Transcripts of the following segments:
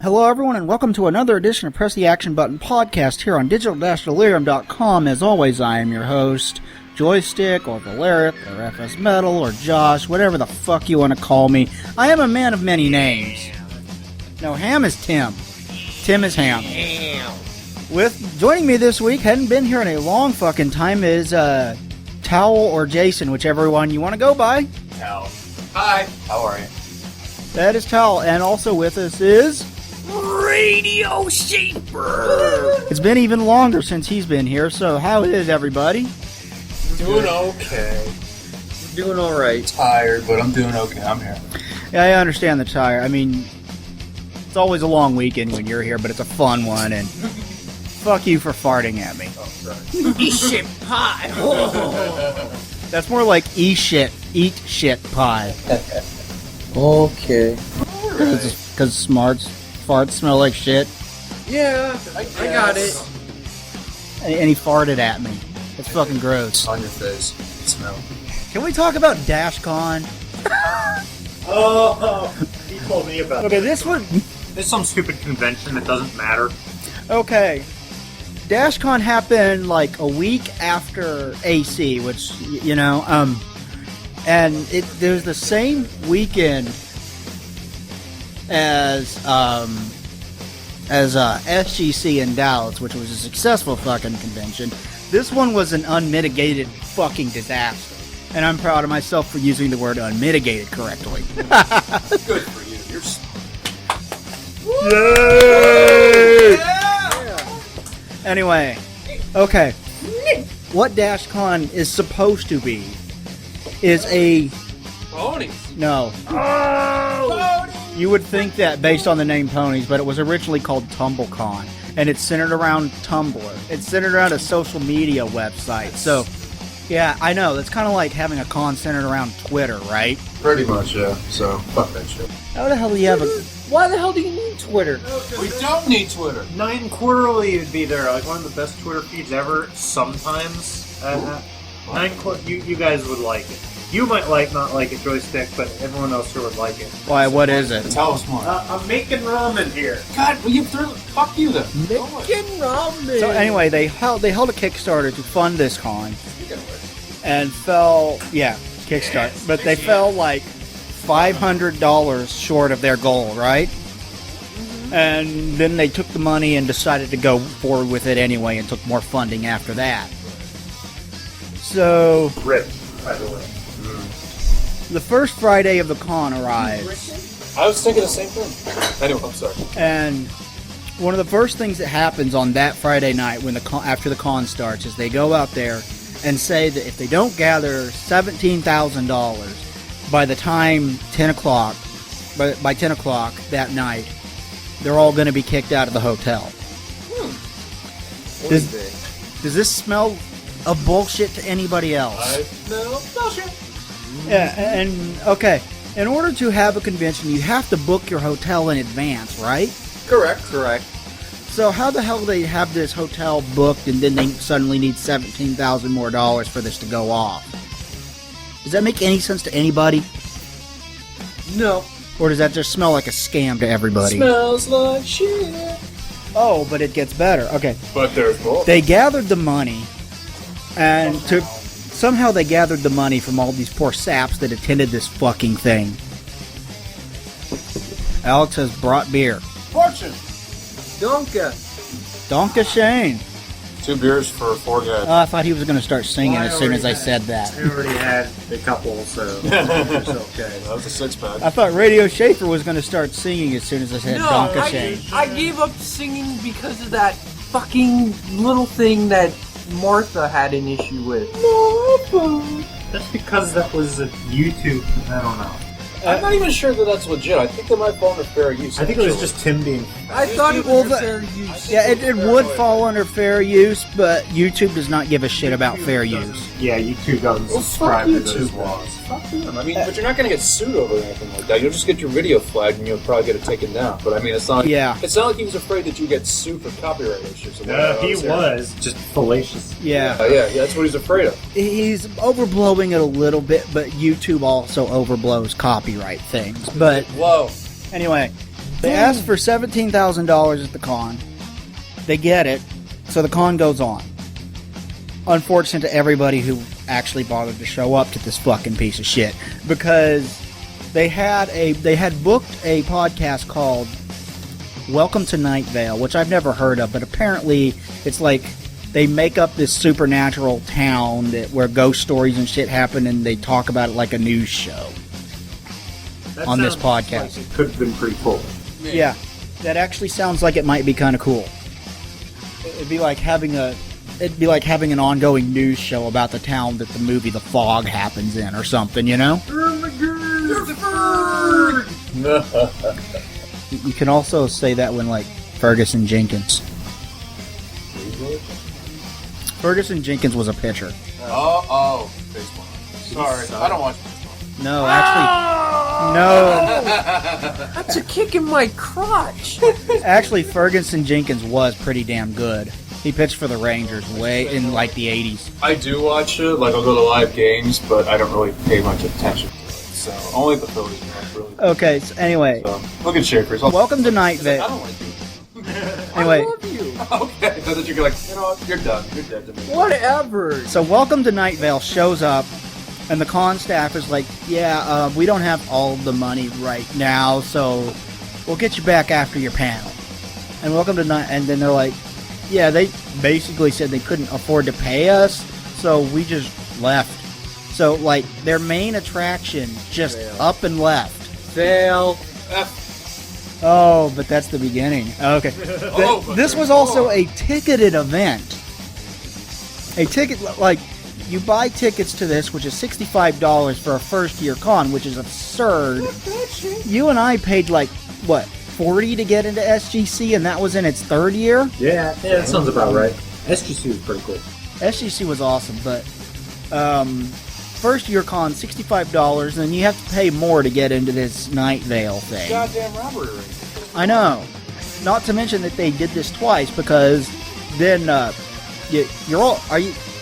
Hello, everyone, and welcome to another edition of Press the Action Button podcast here on digital-delirium.com. As always, I am your host, Joystick, or Valeric, or FS Metal, or Josh, whatever the fuck you want to call me. I am a man of many names. No, Ham is Tim. Tim is Ham. Joining me this week, hadn't been here in a long fucking time, is Towel or Jason, whichever one you want to go by. Towel. Hi. How are you? That is Towel, and also with us is... Radio Shaper! It's been even longer since he's been here, so how is everybody? Doing okay. Doing alright. Tired, but I'm doing okay. I'm here. Yeah, I understand the tire. I mean, it's always a long weekend when you're here, but it's a fun one, and fuck you for farting at me. Oh, sorry. Eat shit pie! That's more like eat shit pie. Okay. Because farts smell like shit. Yeah, I got it. And he farted at me. It's fucking gross. On your face. Smell. Can we talk about DashCon? Oh, he told me about Okay, this one... It's some stupid convention that doesn't matter. Okay. DashCon happened like a week after AC, which, you know, and it was the same weekend as SGC in Dallas, which was a successful fucking convention. This one was an unmitigated fucking disaster. And I'm proud of myself for using the word unmitigated correctly. Good for you. You're... Yay! Anyway, okay. What DashCon is supposed to be is a... Pony. No. You would think that based on the name Ponies, but it was originally called TumbleCon, and it's centered around Tumblr. It's centered around a social media website. So, yeah, I know. That's kind of like having a con centered around Twitter, right? Pretty much, yeah. So, fuck that shit. How the hell do you have a... Why the hell do you need Twitter? We don't need Twitter. 9 Quarterly would be there, like one of the best Twitter feeds ever. Sometimes, you guys would like it. You might not like it, Joystick, but everyone else here would like it. Why, what is it? Tell us more. I'm making ramen here. God, will you fuck you then. Making ramen! So anyway, they held a Kickstarter to fund this con, and Kickstarter, but they fell like $500 short of their goal, right? And then they took the money and decided to go forward with it anyway and took more funding after that. So, Rip, by the way. the first Friday of the con arrived, I was thinking the same thing. Anyway, I'm sorry. and one of the first things that happens on that Friday night when after the con starts is they go out there and say that if they don't gather $17,000 by the time 10 o'clock, by 10 o'clock that night, they're all going to be kicked out of the hotel. Does this smell of bullshit to anybody else? No, bullshit. Yeah, and okay, in order to have a convention, you have to book your hotel in advance, right? Correct. So how the hell do they have this hotel booked and then they suddenly need $17,000 more for this to go off? Does that make any sense to anybody? No. Or does that just smell like a scam to everybody? Smells like shit. Oh, but it gets better. Okay. But there's more. They gathered the money, and somehow they gathered the money from all these poor saps that attended this fucking thing. Alex has brought beer. Fortune. Donka Shane. 2 beers for 4 guys. Oh, I thought he was going to start singing as soon as I said that. I already had a couple, so it's okay. That was a 6-pack. I thought Radio Schaefer was going to start singing as soon as I said Donka Shane. I gave up singing because of that fucking little thing that Martha had an issue with. That's because that was a YouTube, I don't know. I'm not even sure that that's legit. I think they might fall under fair use. I think it was just Tim being... I thought it was fair use. Yeah, it would fall under fair use, but YouTube does not give a shit about fair use. Yeah, YouTube doesn't subscribe to those laws. Fuck them. I mean, but you're not going to get sued over anything like that. You'll just get your video flagged and you'll probably get it taken down. But I mean, it's not. Yeah. It's not like he was afraid that you get sued for copyright issues. He was just fallacious. Yeah. Yeah, that's what he's afraid of. He's overblowing it a little bit, but YouTube also overblows copyright things. But Whoa. anyway, They asked for $17,000 at the con. They get it, so the con goes on. Unfortunate to everybody who actually bothered to show up to this fucking piece of shit, because they had booked a podcast called Welcome to Night Vale, which I've never heard of, but apparently it's like they make up this supernatural town where ghost stories and shit happen, and they talk about it like a news show That on this sounds podcast. like it could have been pretty cool. Yeah, that actually sounds like it might be kind of cool. It'd be like having an ongoing news show about the town that the movie The Fog happens in, or something, you know? You can also say that when, like, Ferguson Jenkins. Ferguson Jenkins was a pitcher. Oh, baseball. Sorry, I don't watch baseball. No, actually, no. That's a kick in my crotch. Actually, Ferguson Jenkins was pretty damn good. He pitched for the Rangers way in like the 80s. I do watch it, like I'll go to live games, but I don't really pay much attention to it. So only the Phillies are really. Okay, so anyway, So look at Shakers. welcome to Night I Vale. don't like you. Anyway, I love you. Okay, I thought you were like, you know what, you're done. You're dead to me. Whatever. so Welcome to Night Vale shows up, and the con staff is like, yeah, we don't have all the money right now, so we'll get you back after your panel. And Welcome to Night, and then they're like, yeah, they basically said they couldn't afford to pay us, so we just left. So, like, their main attraction just up and left. Fail. Oh, but that's the beginning. Okay. Oh, but This there's was also more. a ticketed event. A ticket, like, you buy tickets to this, which is $65 for a first-year con, which is absurd. You and I paid, like, what, $40 to get into SGC, and that was in its third year? Yeah, that sounds about right. SGC was pretty cool. SGC was awesome, but first-year con, $65, and then you have to pay more to get into this Night Vale thing. Goddamn robbery rate. I know. Not to mention that they did this twice, because then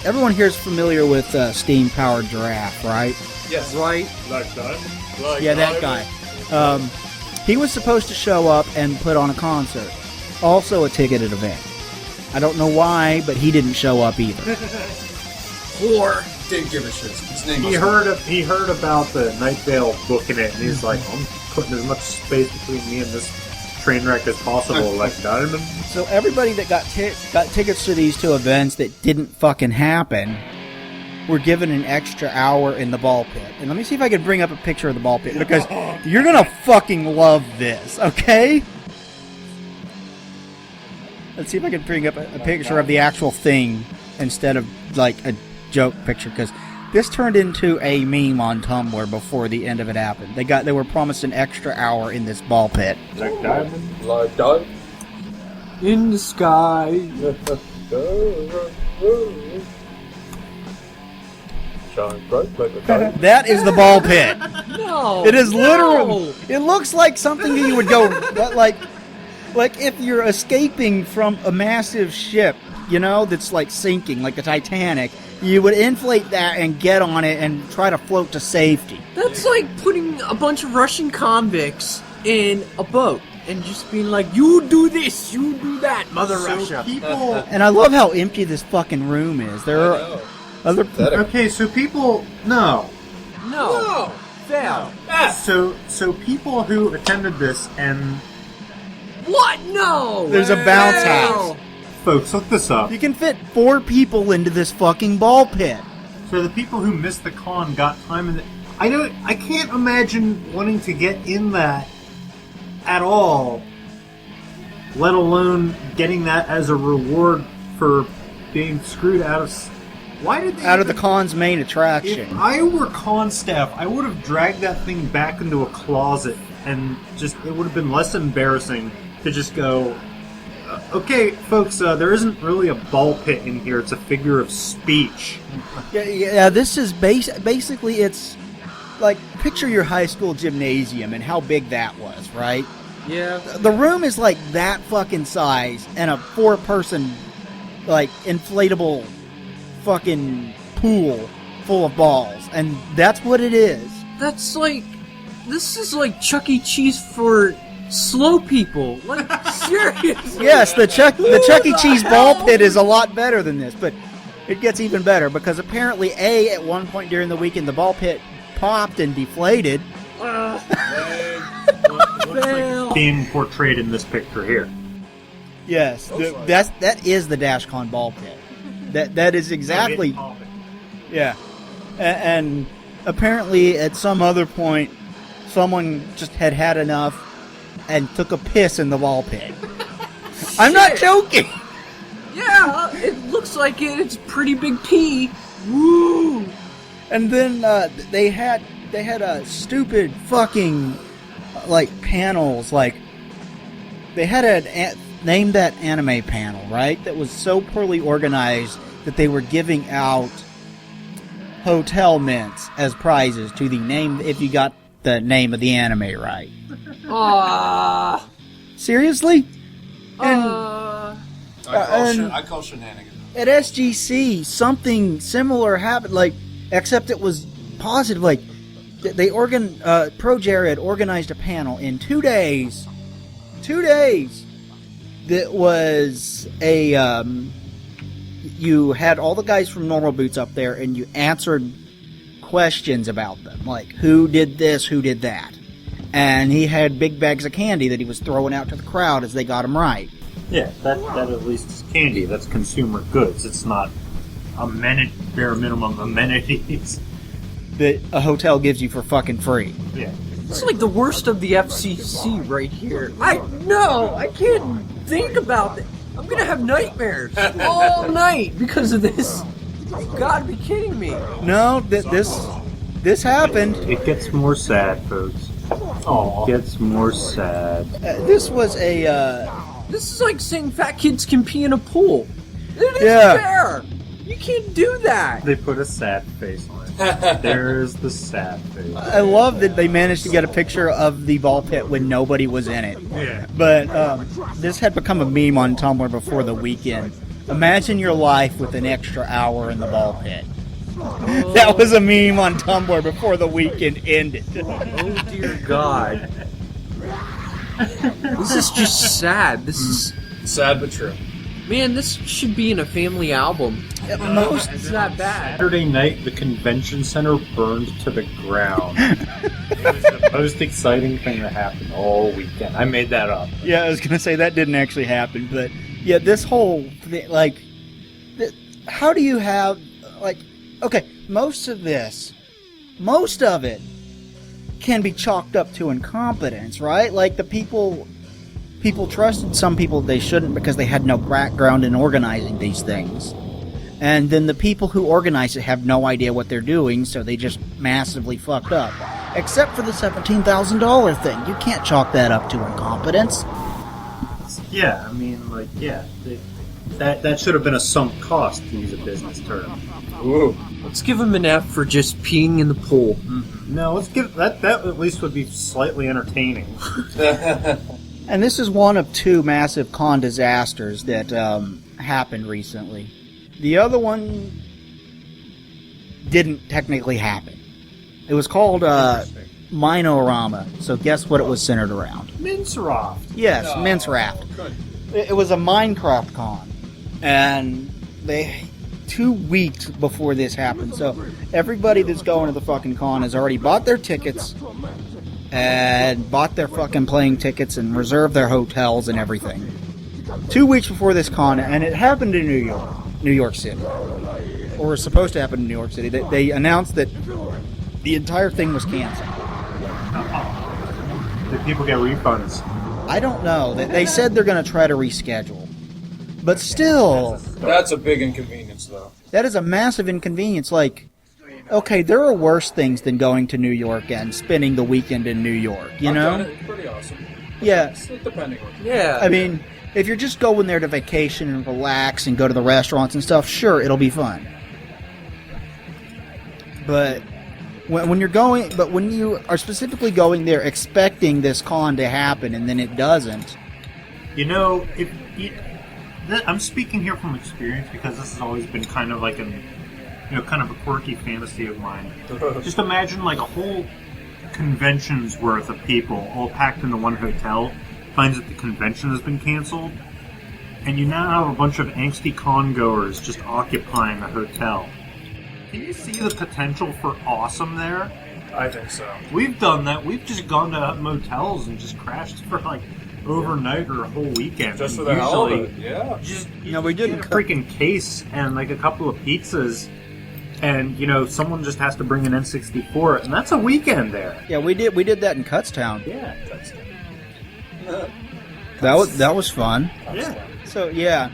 everyone here is familiar with steam powered giraffe, right? Yes. Right. Like that? Yeah, that guy. He was supposed to show up and put on a concert, also a ticketed event. I don't know why, but he didn't show up either. Or Didn't give a shit. His name He heard about the Night Vale booking it, and he's like, I'm putting as much space between me and this train wreck as possible. Like Diamond. So everybody that got tickets to these two events that didn't fucking happen were given an extra hour in the ball pit. And let me see if I can bring up a picture of the ball pit, because you're gonna fucking love this, okay? Let's see if I can bring up a picture of the actual thing instead of like a joke picture, because this turned into a meme on Tumblr before the end of it happened. They were promised an extra hour in this ball pit. Like Diamond. Like dog. in the sky. Shine bright like a diamond. That is the ball pit. No. It is no. literally. It looks like something that you would go like if you're escaping from a massive ship, you know, that's like sinking, like the Titanic. You would inflate that and get on it and try to float to safety. That's like putting a bunch of Russian convicts in a boat and just being like, you do this, you do that, Mother Russia. People. And I love how empty this fucking room is. There I are know. other. Okay, so people. No. No. Fail. So people who attended this, and What? No. There's a bounce Fail. house. folks, look this up. You can fit 4 people into this fucking ball pit. So the people who missed the con got time in the. I can't imagine wanting to get in that at all, let alone getting that as a reward for being screwed out of. Why did they Out of the even- con's main If attraction. I were con staff, I would have dragged that thing back into a closet and just, it would have been less embarrassing to just go, okay, folks, there isn't really a ball pit in here, it's a figure of speech. Yeah, this is basically it's like, picture your high school gymnasium and how big that was, right? Yeah. The room is like that fucking size, and a 4-person, like, inflatable fucking pool full of balls, and that's what it is. That's like, this is like Chuck E. Cheese for slow people. Like, seriously. Yes, the Chuck E. Cheese ball pit is a lot better than this, but it gets even better because apparently, at one point during the weekend, the ball pit popped and deflated. Fail. Being portrayed in this picture here. Yes, that is the DashCon ball pit. That is exactly. Yeah, and apparently at some other point, someone just had enough and took a piss in the ball pit. I'm not joking. Yeah, it looks like it. It's a pretty big pee. Woo! And then they had a stupid fucking like panels. Like they had name that anime panel, right? That was so poorly organized that they were giving out hotel mints as prizes to the name if you got the name of the anime right. Seriously? I call shenanigans. At SGC, something similar happened, like, except it was positive. Like, ProGera had organized a panel in 2 days. 2 days. That was you had all the guys from Normal Boots up there, and you answered questions about them, like who did this, who did that, and he had big bags of candy that he was throwing out to the crowd as they got him right. Yeah, that at least is candy. That's consumer goods. It's not bare minimum amenities. That a hotel gives you for fucking free. Yeah. It's like the worst of the FCC right here. I can't think about it. I'm gonna have nightmares all night because of this. You gotta be kidding me. No, this happened. It gets more sad, folks. Aw. It gets more sad. This was a This is like saying fat kids can pee in a pool. It isn't Yeah. fair. You can't do that. They put a sad face on it. There's the sad face. I love that they managed to get a picture of the ball pit when nobody was in it. Yeah. But this had become a meme on Tumblr before the weekend. Imagine your life with an extra hour in the ball pit. That was a meme on Tumblr before the weekend ended. Oh dear God. This is just sad. This is... Sad but true. Man, this should be in a family album. It's not bad. Saturday night, the convention center burned to the ground. It was the most exciting thing that happened all weekend. I made that up. Yeah, I was going to say that didn't actually happen. But yeah, this whole thing, like, how do you have, like, okay, most of it can be chalked up to incompetence, right? Like the people trusted some people they shouldn't because they had no background in organizing these things. And then the people who organize it have no idea what they're doing, so they just massively fucked up. Except for the $17,000 thing. You can't chalk that up to incompetence. Yeah, I mean, like, yeah. That should have been a sunk cost, to use a business term. Ooh. Let's give him an F for just peeing in the pool. No, let's give that at least would be slightly entertaining. And this is one of two massive con disasters that happened recently. The other one didn't technically happen. It was called Minorama. So guess what it was centered around? Minceroft. Yes, Minecraft. It was a Minecraft con. And 2 weeks before this happened. So everybody that's going to the fucking con has already bought their tickets and bought their fucking plane tickets and reserved their hotels and everything. 2 weeks before this con, and it happened in New York City. Or was supposed to happen in New York City. They announced that the entire thing was canceled. Did people get refunds? I don't know. They said they're going to try to reschedule. But still, That's a big inconvenience, though. that is a massive inconvenience. Like, okay, there are worse things than going to New York and spending the weekend in New York, you I've know? done it. It's pretty awesome. Yeah. It's depending on Yeah. I mean, if you're just going there to vacation and relax and go to the restaurants and stuff, sure, it'll be fun. But when you are specifically going there expecting this con to happen and then it doesn't. You know, I'm speaking here from experience because this has always been kind of like kind of a quirky fantasy of mine. Just imagine like a whole convention's worth of people all packed into one hotel finds that the convention has been canceled, and you now have a bunch of angsty con-goers just occupying a hotel. Can you see the potential for awesome there? I think so. We've done that. We've just gone to motels and just crashed for like overnight or a whole weekend. Just for the hell of Usually, it, yeah. Just we did get a freaking case and like a couple of pizzas, and someone just has to bring an N64, and that's a weekend there. Yeah, we did that in Cutstown. Yeah, That was fun. yeah. So yeah,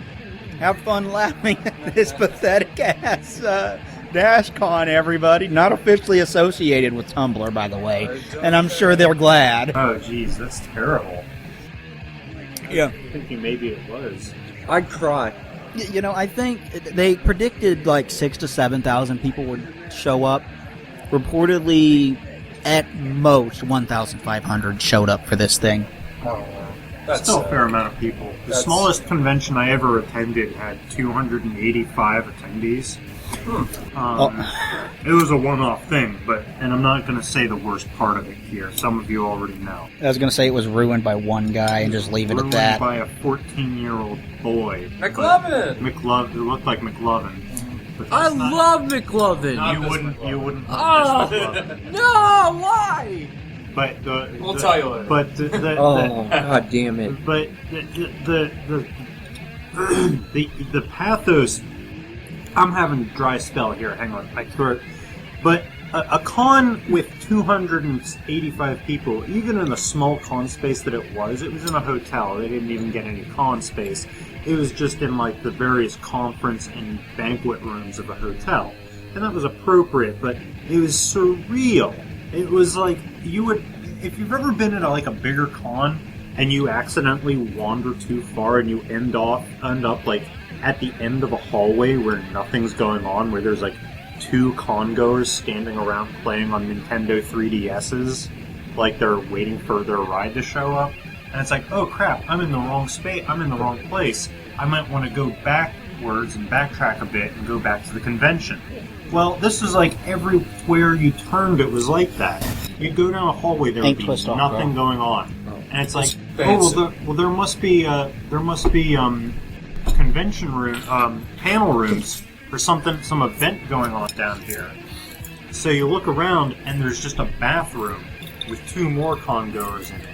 have fun laughing at this pathetic ass DashCon, everybody. Not officially associated with Tumblr, by the way, and I'm sure they're glad. Oh, geez, that's terrible. Yeah. I'm thinking maybe it was. I'd cry. I think they predicted like 6,000 to 7,000 people would show up. Reportedly, at most 1,500 showed up for this thing. Oh, that's Still a fair amount of people. The smallest convention I ever attended had 285 attendees. It was a one-off thing, and I'm not going to say the worst part of it here. Some of you already know. I was going to say it was ruined by one guy and just leave it at Ruined that. by a 14-year-old boy. McLovin! It looked like McLovin. But I that's not- love McLovin. Not You this wouldn't. McLovin. You wouldn't. Oh. McLovin. No, why? But We'll tell you later. But the Oh, god damn it. But the pathos. I'm having a dry spell here. Hang on, my throat. But a con with 285 people, even in the small con space that it was in a hotel. They didn't even get any con space. It was just in like the various conference and banquet rooms of a hotel, and that was appropriate. But it was surreal. It was like you would, if you've ever been at a bigger con and you accidentally wander too far and you end up like at the end of a hallway where nothing's going on, where there's like two con-goers standing around playing on Nintendo 3DSs, like they're waiting for their ride to show up, and it's like, oh crap, I'm in the wrong space, I'm in the wrong place. I might want to go backwards and backtrack a bit and go back to the convention. Well, this was like everywhere you turned, it was like that. You'd go down a hallway, there would be twist off, nothing bro. going on, and it's like, fancy. there must be convention room, panel rooms for something, some event going on down here. So you look around, and there's just a bathroom with two more con-goers in it.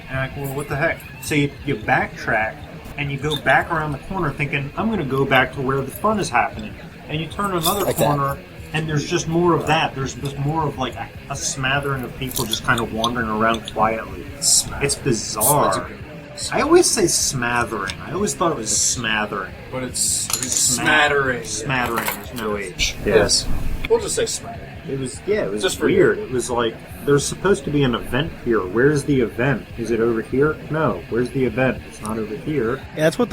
And I'm like, well, what the heck? So you backtrack, and you go back around the corner thinking, I'm going to go back to where the fun is happening. And you turn another Like that. corner, and there's just more of that. There's just more of like a smattering of people just kind of wandering around quietly. It's bizarre. I always say smattering. I always thought it was smattering. But it's smattering. Smattering. There's no H. Yes. We'll just say smattering. It was Just for weird. It was like there's supposed to be an event here. Where's the event? Is it over here? No. Where's the event? It's not over here. Yeah, that's what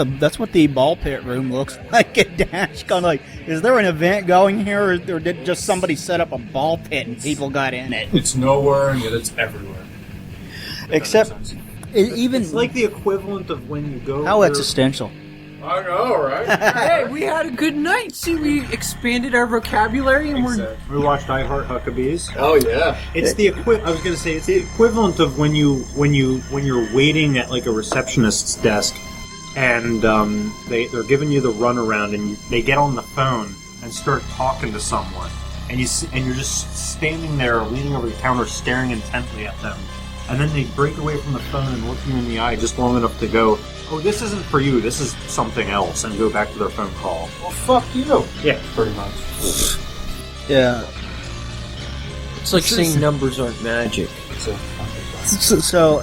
the ball pit room looks like at DashCon. Like, is there an event going here, or did just somebody set up a ball pit and people got in it? It's nowhere, and yet it's everywhere. Except, That makes sense. even It's like the equivalent of when you go. how over- existential. I know, right? Hey, we had a good night. See, we expanded our vocabulary and we're... Exactly. We watched I Heart Huckabees. Oh yeah. It's the I was gonna say it's the equivalent of when you're waiting at like a receptionist's desk, and they're giving you the runaround, and they get on the phone and start talking to someone, and you're just standing there leaning over the counter, staring intently at them, and then they break away from the phone and look you in the eye just long enough to go, "Oh, this isn't for you. This is something else," and go back to their phone call. Well, fuck you. Yeah. Pretty much. Yeah. It's like saying numbers aren't magic. So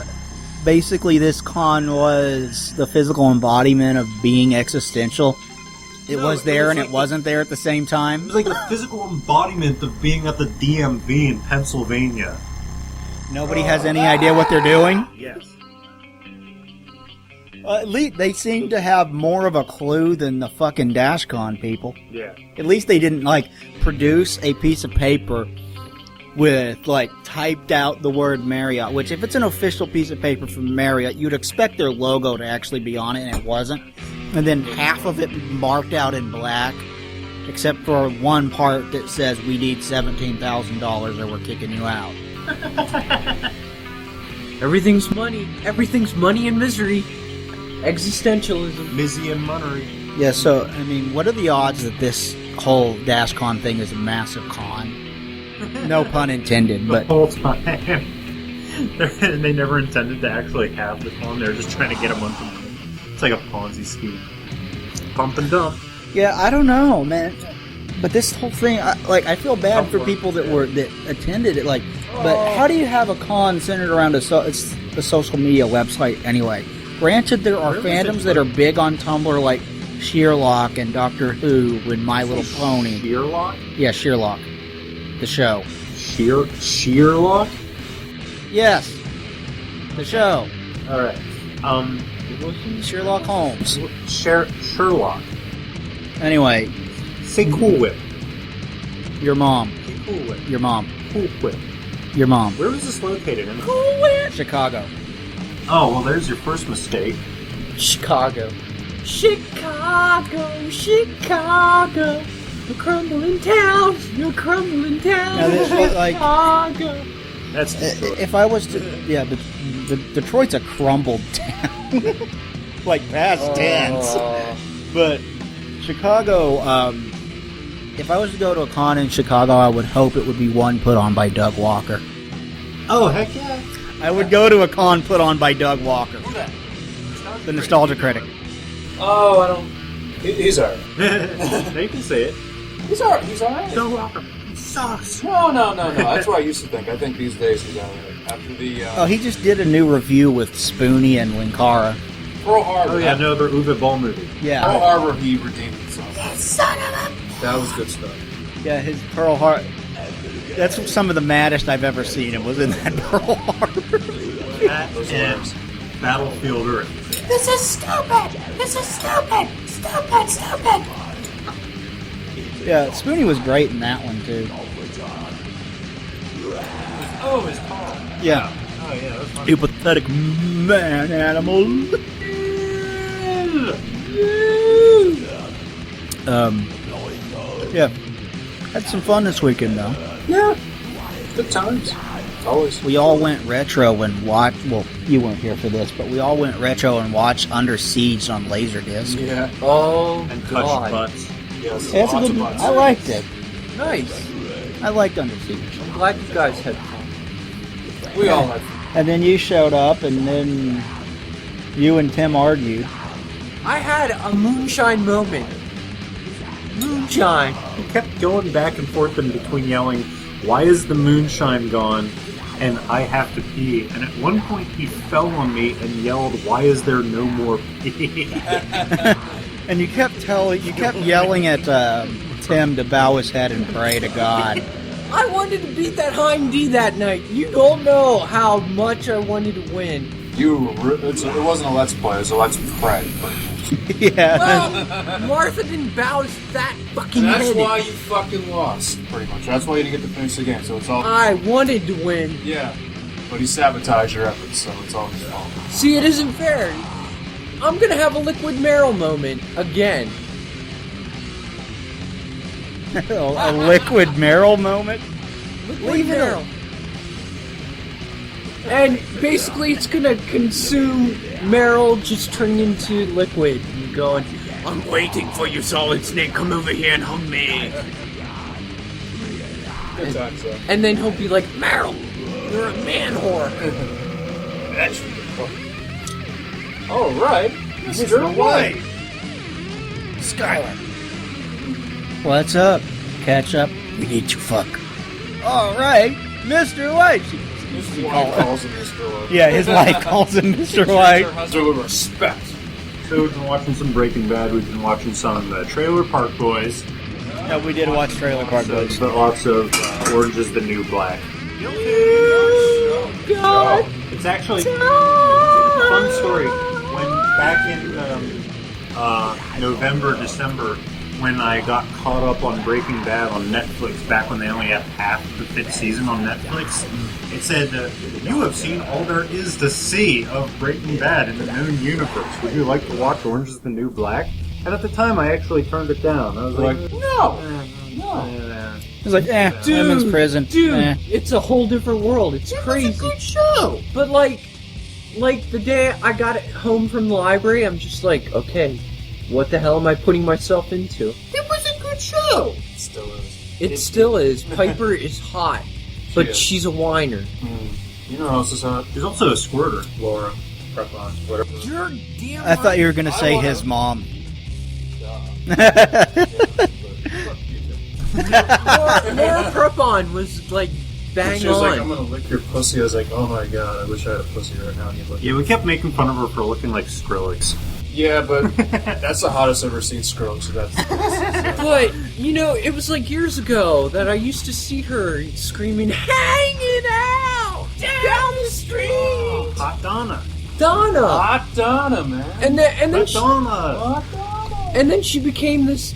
basically, this con was the physical embodiment of being existential. It No, was it there was and like it wasn't there at the same It time. was like the physical embodiment of being at the DMV in Pennsylvania. Nobody has any idea what they're doing. Yes. At least they seem to have more of a clue than the fucking DashCon people. Yeah. At least they didn't produce a piece of paper with typed out the word Marriott, which if it's an official piece of paper from Marriott, you'd expect their logo to actually be on it, and it wasn't. And then half of it marked out in black, except for one part that says we need $17,000 or we're kicking you out. Everything's money. Everything's money and misery. Existentialism. Mizzy and Munnery. Yeah, so, I mean, what are the odds that this whole DashCon thing is a massive con? No pun intended, The but whole time. They never intended to actually have the con. They're just trying to get a bunch of money. It's like a Ponzi scheme. Pump and dump. yeah, I don't know, man. But this whole thing, I feel bad for people that attended it. Like, but how do you have a con centered around it's a social media website anyway? Granted, there are fandoms that are big on Tumblr, like Sherlock and Doctor Who and My Little Pony. Sherlock? Yeah, Sherlock, the show. Sherlock? Yes, the show. All right. Sherlock Holmes. Sherlock. Anyway, Say Cool Whip. your mom. Say Cool Whip. Your mom. Cool Whip. Your mom. Where was this located? Chicago. Oh, well, there's your first mistake. Chicago. Chicago. Chicago. You're crumbling town. You're crumbling town. Now, this, like, Chicago. That's Detroit. if I was to, yeah, but Detroit's a crumbled town, like past tense. But Chicago, if I was to go to a con in Chicago, I would hope it would be one put on by Doug Walker. Oh, heck yeah. I would go to a con put on by Doug Walker, the Nostalgia Critic. Oh, I don't. He's alright. Now you can say it. He's alright. He's alright. Doug Walker sucks. No. That's what I used to think. I think these days he's alright. After the Oh, he just did a new review with Spoonie and Linkara. Pearl Harbor. Oh, yeah, another Uwe Boll movie. Pearl Yeah, Harbor, he redeemed himself. That was good stuff. yeah, his Pearl Harbor. That's some of the maddest I've ever seen him was in that Pearl Harbor. That and Battlefield Earth. This is stupid! This is stupid! Stupid! Stupid! Yeah, Spoonie was great in that one too. Oh, his car. Yeah. Oh, yeah, that's fun. You pathetic man animal. Yeah. Had some fun this weekend though. Yeah. Good times. Always. We all went retro and watched. Well, you weren't here for this, but we all went retro and watched Under Siege on Laserdisc. Yeah. Oh, And touch God. butts. Yes. Yeah, it's a lots good. of butts. I liked it. Nice. I liked Under Siege. I'm glad you guys had fun. We all had. And then you showed up, and then you and Tim argued. I had a moonshine moment. Moonshine. He kept going back and forth in between yelling, "Why is the moonshine gone?" and "I have to pee." And at one point he fell on me and yelled, "Why is there no more pee?" And you kept yelling at Tim to bow his head and pray to God. I wanted to beat that Heim D that night. You don't know how much I wanted to win. It wasn't a let's play. It was a let's pray. Yeah. Well, Martha didn't bow his fat fucking That's head. why you fucking lost, pretty much. That's why you didn't get to finish the game. So it's all. I wanted to win. Yeah. But he sabotaged your efforts, so it's all his fault. See, it isn't fair. I'm gonna have a Liquid Meryl moment again. A liquid Meryl moment. Liquid Meryl. And basically, it's gonna consume Meryl, just turning into liquid and going, "I'm waiting for you, Solid Snake. Come over here and hug me." Good times, though. And then he'll be like, "Meryl, you're a man whore." That's all right, Mr. White. Skylar. What's up? Catch up. We need to fuck. All right, Mr. White. Mr. White calls him Mr. White. Yeah, his wife calls him Mr. White. Mr. with respect. So we've been watching some Breaking Bad. We've been watching some Trailer Park Boys. Yeah, we did watch Trailer Park Boys. But lots of Orange is the New Black. God. It's actually a fun story. When back in November, December, when I got caught up on Breaking Bad on Netflix, back when they only had half the 5th season on Netflix, it said, "You have seen all there is to see of Breaking Bad in the known universe. Would you like to watch Orange is the New Black?" And at the time, I actually turned it down. I was like, No. no. It's like, women's prison. Dude, it's a whole different world. It's crazy. It's a good show. But like the day I got it home from the library, I'm just like, okay, what the hell am I putting myself into? It was a good show. It still is. It still is. Piper is hot, but is. she's a whiner. You know who else is hot? There's also a squirter. Laura. Prepon. Whatever. You're damn I thought you were going to I say wanna- his mom. Laura Prepon was like bang She was like, I'm on. gonna lick your pussy. I was like, oh my god, I wish I had a pussy right now. And you'd look. Yeah, we kept making fun of her for looking like Skrillex. Yeah, but that's the hottest I've ever seen Skrillex. So that's But, you know, it was like years ago that I used to see her screaming, hanging out down the street. Hot Donna. Donna. hot Donna, man. And then Hot she, Donna. Hot Donna. and then she became this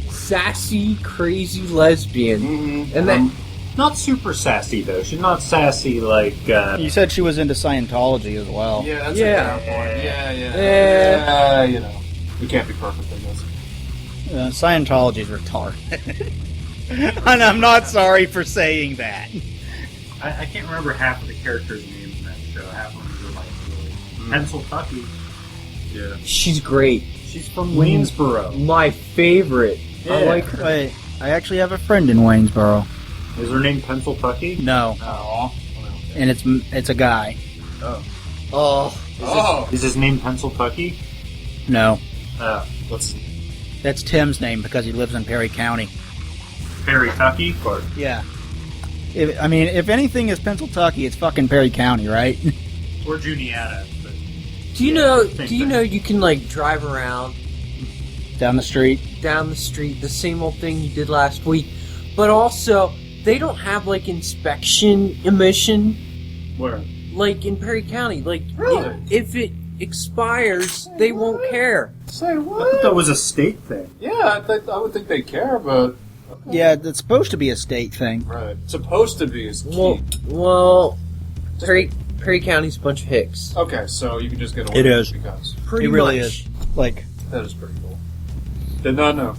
sassy, crazy lesbian. Mm-hmm. And then Not super sassy, though. She's not sassy like... You said she was into Scientology as well. Yeah, that's Yeah. a down point. Yeah. Yeah. You know, we can't be perfect, I guess. Scientology's retarded. And I'm not sorry for saying that. I can't remember half of the characters' names in that show. Half of them were like really... Pennsylvania. Yeah. she's great. She's from Waynesboro. My favorite. I Yeah. like her. Wait, I actually have a friend in Waynesboro. Is her name Pennsylvania? No, Oh. and it's a guy. Oh, Oh. Is his name Pennsylvania? No, Let's. that's Tim's name because he lives in Perry County. Perry Tucky? Yeah. If anything is Pennsylvania, it's fucking Perry County, right? Or Juniata. But do you Yeah, know? same Do you thing. know you can like drive around Down the street. down the street, the same old thing you did last week, but also they don't have like inspection emission Where? like in Perry County. Like Really? if it expires, they won't care. Say I thought what? that was a state thing. Yeah, I would think they care, but. Yeah, it's supposed to be a state thing. Right. Supposed to be is key. Well, Perry County's a bunch of hicks. Okay, so you can just get away It with is. because Pretty It really much. is. Like, that is pretty cool. Did not know.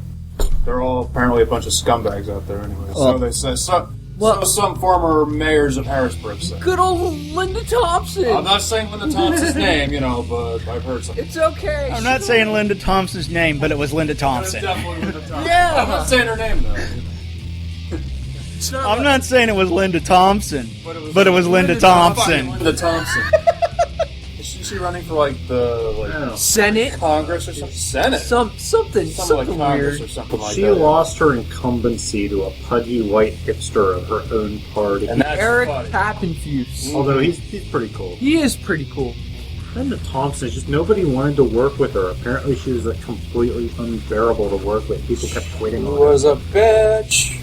They're all apparently a bunch of scumbags out there anyway. Oh. So they say. So Well- some former mayors of Harrisburg say. Good old Linda Thompson. I'm not saying Linda Thompson's name, but I've heard something. It's okay. I'm not saying Linda Thompson's name, but it was Linda It's Thompson. definitely Linda Thompson. Yeah. I'm not saying her name though. It's not I'm like- not saying it was Linda Thompson, But but it was Linda Thompson. Linda Thompson. Is she running for like the Senate. Congress or something? Senate. Something Something like Congress weird. or something like She that. lost her incumbency to a pudgy white hipster of her own party. And that's Eric funny. Pappenfuse. Although he's pretty cool. He is pretty cool. Linda Thompson, just nobody wanted to work with her. Apparently she was completely unbearable to work with. People kept quitting on her. Was a bitch,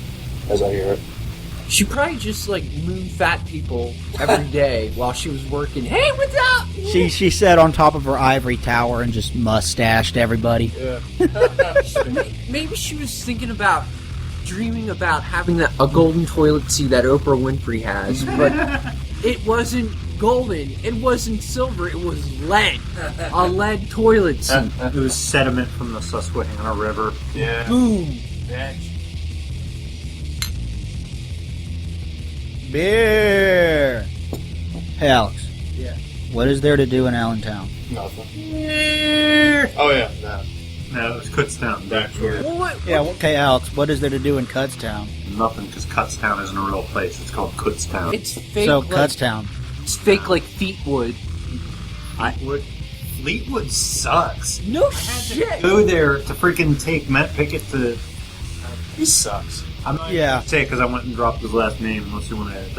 as I hear it. She probably just like moon fat people every day while she was working. Hey, what's up? She sat on top of her ivory tower and just mustached everybody. Yeah. Maybe she was thinking about, dreaming about having a golden toilet seat that Oprah Winfrey has, but it wasn't golden. It wasn't silver. It was lead. A lead toilet seat. It was sediment from the Susquehanna River. Yeah. Boom. Bitch. Beer. Hey, Alex. Yeah. What is there to do in Allentown? Nothing. Oh yeah, that. No, it was Kutztown. That sure. Well, what, Yeah, okay, Alex. What is there to do in Kutztown? Nothing, because Kutztown isn't a real place. It's called Kutztown. it's fake. So, like, Kutztown. It's fake like Fleetwood. Fleetwood sucks. No shit. Go there to freaking take Matt Pickett to... He sucks. I'm not Yeah. going to say it because I went and dropped his last name unless you want to edit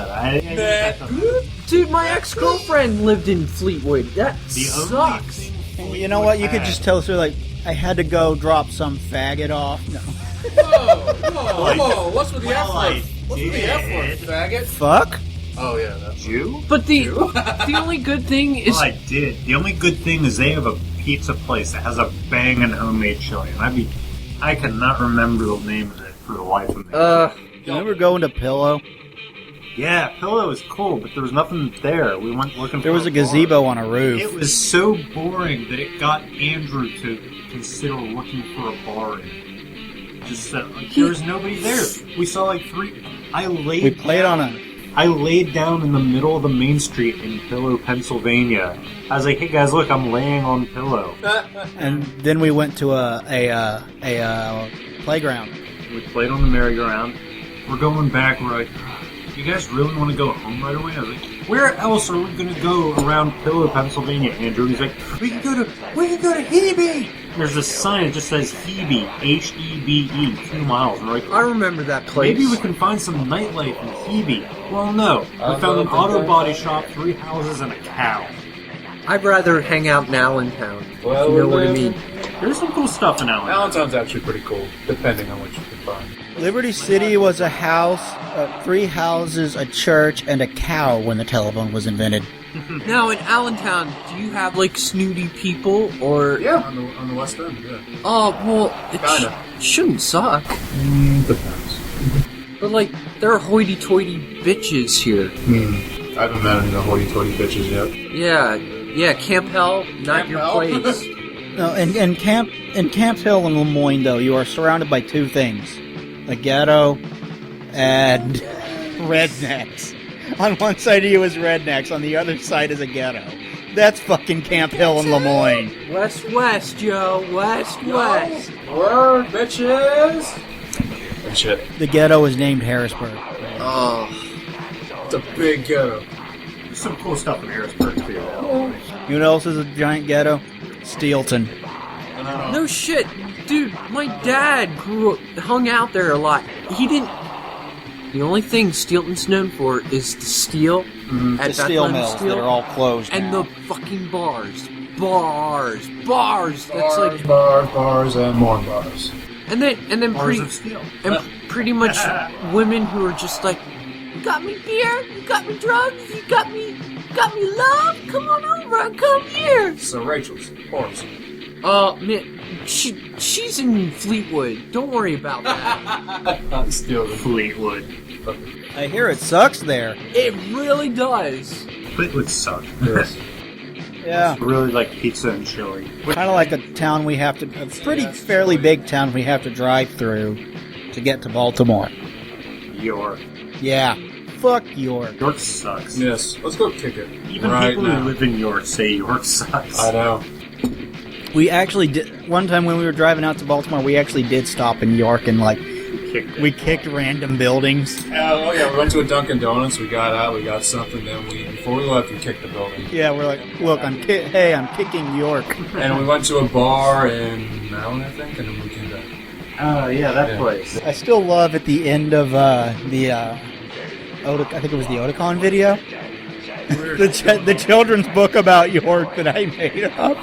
that. Dude, my ex-girlfriend lived in Fleetwood. That The only sucks. thing You know what? You could just tell her, like, I had to go drop some faggot off. No. Whoa! What's with the F Well, I word? What's with the F word, did. faggot? Fuck? Oh yeah, that's You? But the only good thing is Well, I did. The only good thing is they have a pizza place that has a banging homemade chili. And I cannot remember the name of it for the life of me. You ever go into Pillow? Yeah, Pillow is cool, but there was nothing there. We went looking for There was a bar. gazebo on a roof. It was so boring that it got Andrew to consider looking for a bar in it. just like, there was nobody there. We saw like three. We played on a. I laid down in the middle of the main street in Pillow, Pennsylvania. I was like, "Hey guys, look, I'm laying on Pillow." And then we went to a playground. We played on the merry-go-round. We're going back. We're like, "You guys really want to go home right away?" I was like, "Where else are we going to go around Pillow, Pennsylvania?" Andrew, he's like, "We can go to Hebe." There's a sign that just says Hebe, Hebe, 2 miles. And we're like, I remember that place. maybe we can find some nightlife in Hebe. Well, no. We found an auto body shop, 3 houses, and a cow. I'd rather hang out in Allentown. Well, if you know we're what I living- mean. There's some cool stuff in Allentown. Allentown's actually pretty cool, depending on what you can find. Liberty City was a house, 3 houses, a church, and a cow when the telephone was invented. Now in Allentown, do you have like snooty people or? Yeah, on the west end, yeah. Oh well, it Kinda. shouldn't suck. Depends. But like, there are hoity-toity bitches here. I haven't met any hoity-toity bitches yet. Yeah, Camp Hell, not Camp your Hell? place. No, in Camp Hill in Lemoyne, though, you are surrounded by 2 things: a ghetto and rednecks. On one side of you is rednecks, on the other side is a ghetto. That's fucking Camp Hill in Lemoyne. West, Joe. West. Word, bitches! And shit. The ghetto is named Harrisburg. Oh, It's a big ghetto. There's some cool stuff in Harrisburg, too. You know what else is a giant ghetto? Steelton. no shit, dude. My dad hung out there a lot. He didn't. The only thing Steelton's known for is the steel at The steel Bethlehem mills Steel that are all closed and now. the fucking bars. That's like, Bars, and more bars. and then Bars pretty of steel. and pretty much women who are just like, you got me beer, you got me drugs, you got me love. Come on over, come here. So Rachel's, horse. Man, she's in Fleetwood. Don't worry about that. Steal the Fleetwood. I hear it sucks there. It really does. Fleetwood suck. Yes. Yeah. It's really like pizza and chili. Kind of like a town we have to, a fairly big town we have to drive through to get to Baltimore. York. Yeah. Fuck York. York sucks. Yes. Let's go kick it. Even right people now. who live in York say York sucks. I know. We actually did, one time when we were driving out to Baltimore, we actually did stop in York and we kicked random buildings. Oh yeah, we went to a Dunkin' Donuts. We got out. We got something. Then before we left, we kicked the building. Yeah, we're like, look, I'm kicking York. And we went to a bar in Maryland, I think, and then we came back. Oh, yeah, that Yeah. place. I still love at the end of I think it was the Oticon video. The children's book about York that I made up.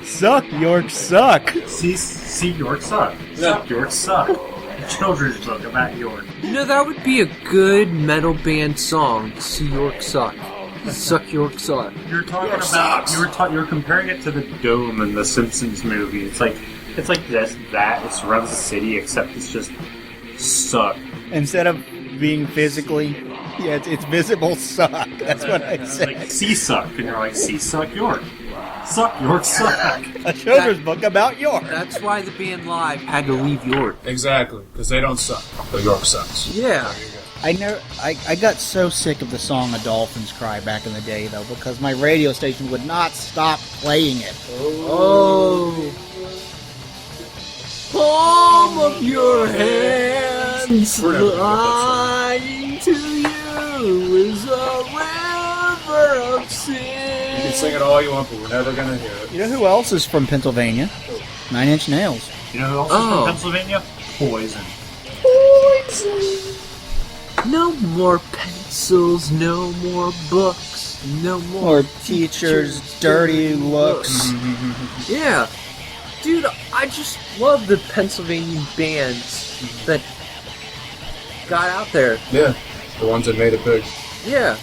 Suck, York, suck. See York suck. Suck, York suck. A children's book about York. You know, that would be a good metal band song. See York suck. Suck York suck. You're talking York about sucks. you're comparing it to the dome in the Simpsons movie. It's like this that it surrounds the city, except it's just suck. Instead of being physically, yeah, it's visible suck. That's what I It's said. like sea suck, and you're like sea suck York. Suck York suck. A children's book about York. That's why the band Live had to leave York. Exactly, because they don't suck. But York sucks. Yeah. I got so sick of the song "A Dolphin's Cry" back in the day, though, because my radio station would not stop playing it. Oh. Palm of your hands We're never gonna get lying to you is a river of sin. You can sing it all you want, but we're never gonna hear it. You know who else is from Pennsylvania? 9 Inch Nails. You know who else is Oh. from Pennsylvania? Poison. No more pencils, no more books, no more Or teachers, dirty looks. Yeah. Dude, I just love the Pennsylvania bands that got out there. Yeah, the ones that made it big. Yeah.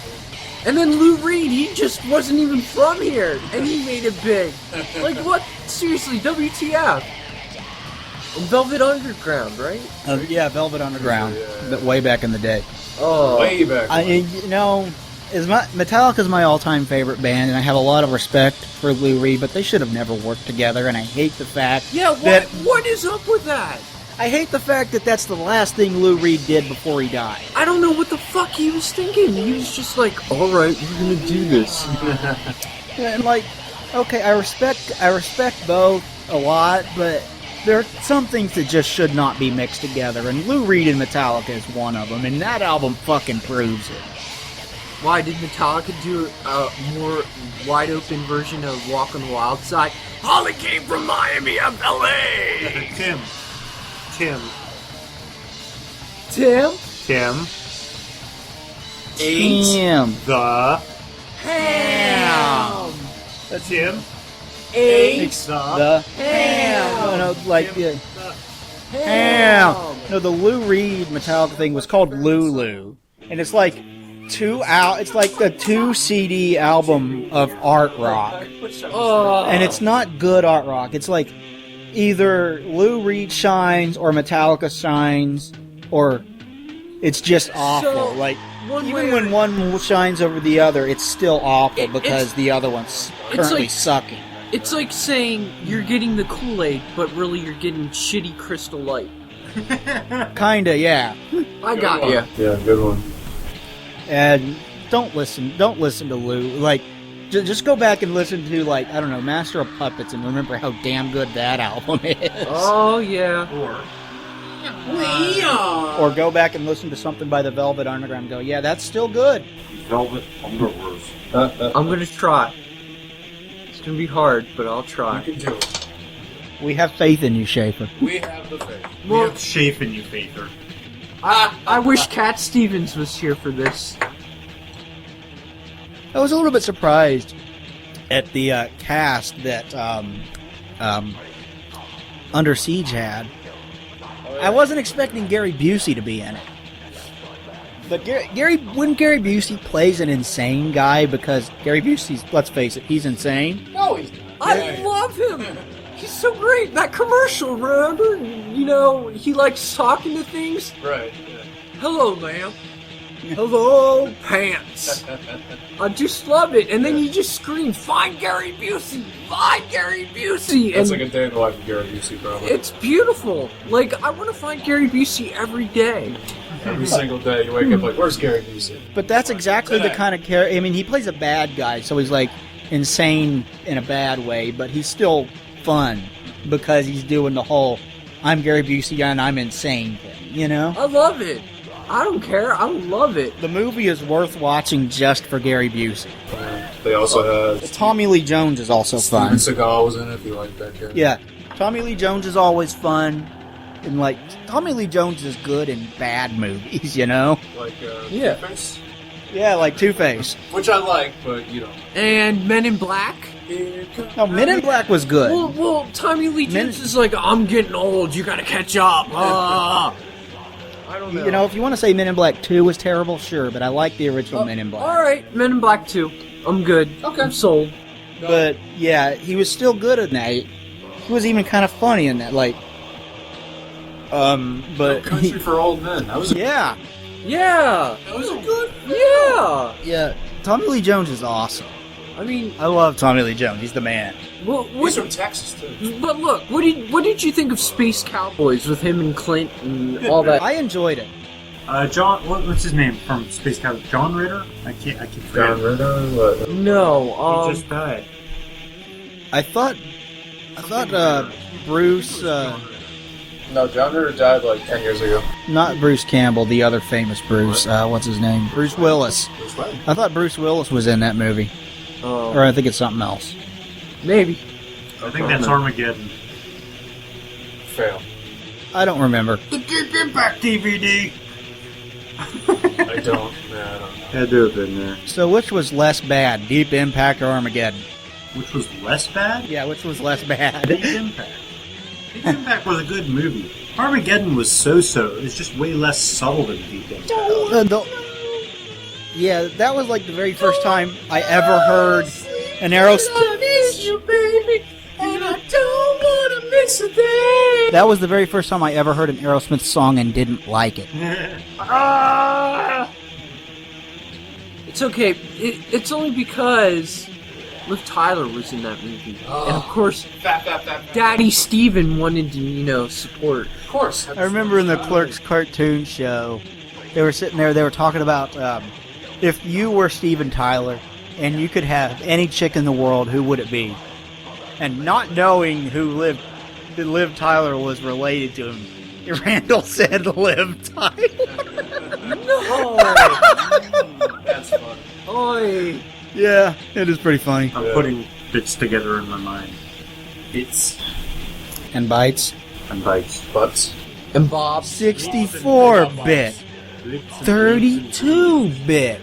And then Lou Reed, he just wasn't even from here, and he made it big. Like, what? Seriously, WTF? Velvet Underground, right? Yeah, Velvet Underground, but way back in the day. Oh. Way back. Metallica's my all-time favorite band, and I have a lot of respect for Lou Reed, but they should have never worked together, and I hate the fact Yeah, that... what is up with that? I hate the fact that that's the last thing Lou Reed did before he died. I don't know what the fuck he was thinking. He was just like, all right, we're gonna do this. And like, okay, I respect both a lot, but there are some things that just should not be mixed together, and Lou Reed and Metallica is one of them, and that album fucking proves it. Why did Metallica do a more wide open version of Walk on the Wild Side? Holly came from Miami, FLA! Tim. Tim? Damn. The Ham! That's him. The ham. No, like ham. No, the Lou Reed Metallica thing was called Lulu, and it's like it's like the 2 CD album of art rock, and it's not good art rock. It's like either Lou Reed shines or Metallica shines, or it's just awful. So, like one even way when or- one shines over the other, it's still awful It's- because the other one's currently like- sucking. It's like saying you're getting the Kool-Aid, but really you're getting shitty Crystal Light. Kinda, yeah. I got you. Yeah, good one. And don't listen to Lou. Like, just go back and listen to, like, I don't know, Master of Puppets, and remember how damn good that album is. Oh, yeah. Or go back and listen to something by the Velvet Underground and go, yeah, that's still good. Velvet Underwears. I'm gonna try. It's gonna be hard, but I'll try. You can do it. We have faith in you, Schaefer. We have the faith. We have faith in you, Faither. I wish Cat Stevens was here for this. I was a little bit surprised at the cast that Under Siege had. I wasn't expecting Gary Busey to be in it. But when Gary Busey plays an insane guy, because Gary Busey's, let's face it, he's insane. No, he's not. I love him! He's so great! That commercial, remember? You know, he likes talking to things. Right. Hello, ma'am. Hello, pants. I just love it. And then you just scream, find Gary Busey! Find Gary Busey! That's And like a day in the life of Gary Busey, probably. it's beautiful. Like, I want to find Gary Busey every day. Every single day you wake up like, where's Gary Busey? But that's exactly the kind of character. I mean, he plays a bad guy, so he's like insane in a bad way, but he's still fun because he's doing the whole I'm Gary Busey and I'm insane thing, you know? I love it. I don't care. I love it. The movie is worth watching just for Gary Busey. They also had Tommy Lee Jones is also Steven fun. Seagal was in it, if you like that guy. Yeah, Tommy Lee Jones is always fun. And like, Tommy Lee Jones is good in bad movies, you know? Like, Yeah. Two-Face, Yeah, like Two-Face. which I like, but you don't. And Men in Black. No, Men in Black was good. Well, Tommy Lee Jones is like, I'm getting old. You gotta catch up. I don't know. You know, if you want to say Men in Black 2 was terrible, sure, but I like the original Men in Black. All right, Men in Black 2. I'm good. Okay. I'm sold. But yeah, he was still good in that. He was even kind of funny in that, like. But Country for Old Men. That was a, yeah, Yeah. that was a good. Yeah. yeah. Tommy Lee Jones is awesome. I mean, I love Tommy Lee Jones. He's the man. He's from Texas too. But look, what did you think of Space Cowboys with him and Clint and all that? I enjoyed it. John, what's his name from Space Cowboy? John Ritter? I keep John forgetting. Ritter. What? No. He just died. I thought Bruce, No, John Ritter died like 10 years ago. not Bruce Campbell, the other famous Bruce. What's his name? Bruce Willis. Which way? I thought Bruce Willis was in that movie, or I think it's something else. Maybe. I think that's Armageddon. Fail. I don't remember. The Deep Impact DVD! I don't. Yeah, I don't know. Had to have been there. So which was less bad, Deep Impact or Armageddon? Which was less bad? Yeah, which was less bad? Deep Impact. Deep Impact was a good movie. Armageddon was so-so. It's just way less subtle than Deep Impact. Yeah, that was like the very first time I ever heard an Aerosmith. That was the very first time I ever heard an Aerosmith song and didn't like it. It's okay. It's only because Liv Tyler was in that movie, and of course, Fat. Daddy Steven wanted to, support. Of course. I remember in the Clerks cartoon show, they were sitting there, they were talking about if you were Steven Tyler and you could have any chick in the world, who would it be? And not knowing who Liv Tyler was related to him, Randall said Liv Tyler. No! That's fun. Oi! Yeah, it is pretty funny. I'm putting bits together in my mind. It's And bites. And bites. butts. And Bob. 64-bit. 32-bit.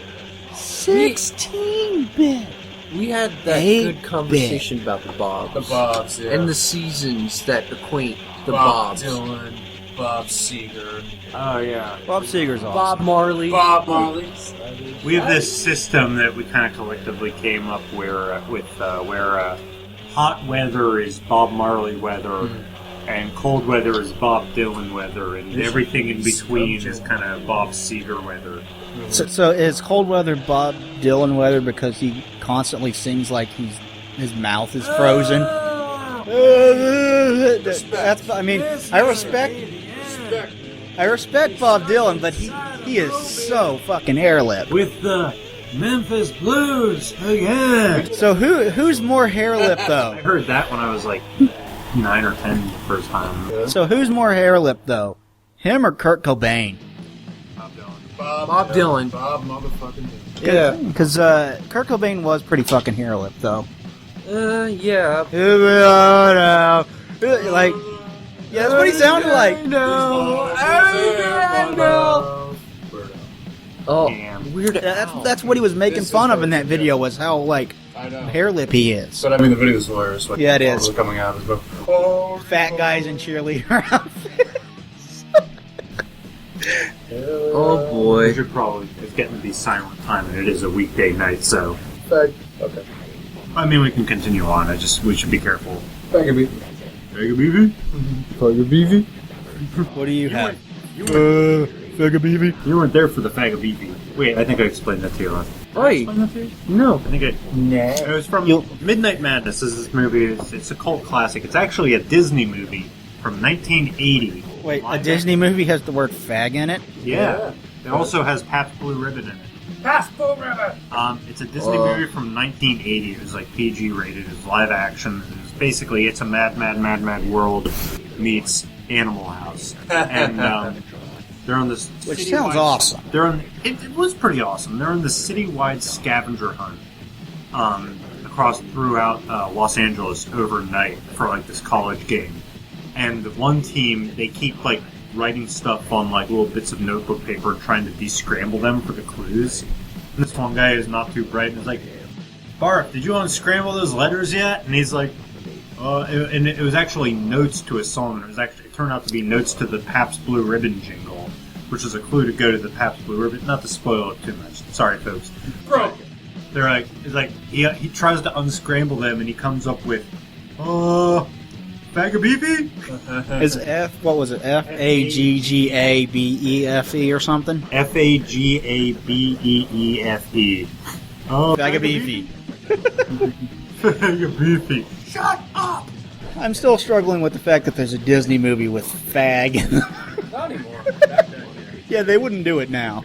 16-bit. We had that 8-bit. good conversation about the Bobs. The Bobs, yeah. And the seasons that acquaint the Bob Bobs. Dylan, Bob Seger, Oh, yeah. Bob Seger's awesome. Bob Marley. Bob Marley. We have this system that we kind of collectively came up where hot weather is Bob Marley weather, and cold weather is Bob Dylan weather, and everything in between is kind of Bob Seger weather. So is cold weather Bob Dylan weather because he constantly sings like his mouth is frozen? That's, I mean, I respect Bob Dylan, but he is so fucking hair-lip. With the Memphis Blues again. So who's more hair-lip I though? heard that when I was like 9 or 10 the first time. So who's more hair-lip though? Him or Kurt Cobain? Bob Dylan. Bob motherfucking Dylan. Yeah, because Kurt Cobain was pretty fucking hair-lip though. Yeah. Like, yeah, that's what he sounded like. I know. Oh, Damn. Weird That's Al. that's what he was making fun of in that video, was how like I know. hair-lip he is. But I mean, the video's hilarious. Like, Yeah, it is. Coming out as well. Oh, Fat guys in cheerleader outfits. Oh We boy. should probably, it's getting to be silent time, and it is a weekday night, so okay. I mean we can continue on. We should be careful. Thank you, Fagabee? What do you have? Fagabee? You weren't there for the Fagabee. Wait, I think I explained that to you last. Right. No. I think it was from Midnight Madness. Is this movie? It's a cult classic. It's actually a Disney movie from 1980. Wait, a Disney movie has the word fag in it? Yeah. It also has Pabst Blue Ribbon in it. It's a Disney movie from 1980. It was like PG rated. It was live action. It was basically It's a Mad World meets Animal House. And they're on this. Which citywide- sounds awesome. They're on. It was pretty awesome. They're on the citywide scavenger hunt throughout Los Angeles overnight for like this college game. And the one team, they keep like writing stuff on like little bits of notebook paper, trying to de-scramble them for the clues. And this one guy is not too bright and is like, "Bart, did you unscramble those letters yet?" And he's like, and it was actually notes to a song. It turned out to be notes to the Pabst Blue Ribbon jingle, which is a clue to go to the Pabst Blue Ribbon. Not to spoil it too much. Sorry, folks. Bro. They're like, it's like he tries to unscramble them, and he comes up with, Fagabeefy? Is what was it? Faggabbefe or something? Fagabeefe. Oh, Fagabefe. Fagabeefy. Shut up! I'm still struggling with the fact that there's a Disney movie with fag in it. Not anymore. Yeah, they wouldn't do it now.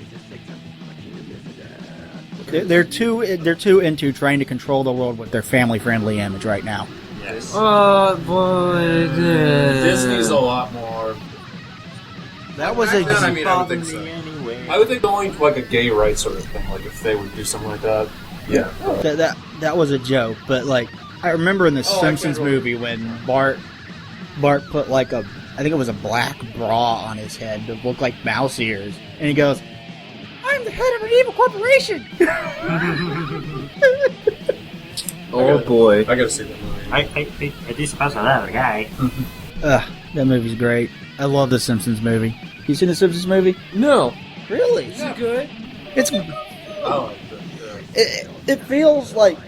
They're too into trying to control the world with their family-friendly image right now. Yes. Boy. Disney's a lot more. That was Back then, I mean, I would think so. anyway. I would think only like a gay rights sort of thing, like if they would do something like that. Yeah. That was a joke, but like I remember in the Oh, I Simpsons can't really- movie when Bart put like I think it was a black bra on his head to look like mouse ears, and he goes, "I'm the head of an evil corporation." Oh boy. I gotta see that movie. I do suppose I love the guy. Ugh, that movie's great. I love the Simpsons movie. You seen the Simpsons movie? No. Really? Is it good? It's I like that. it feels like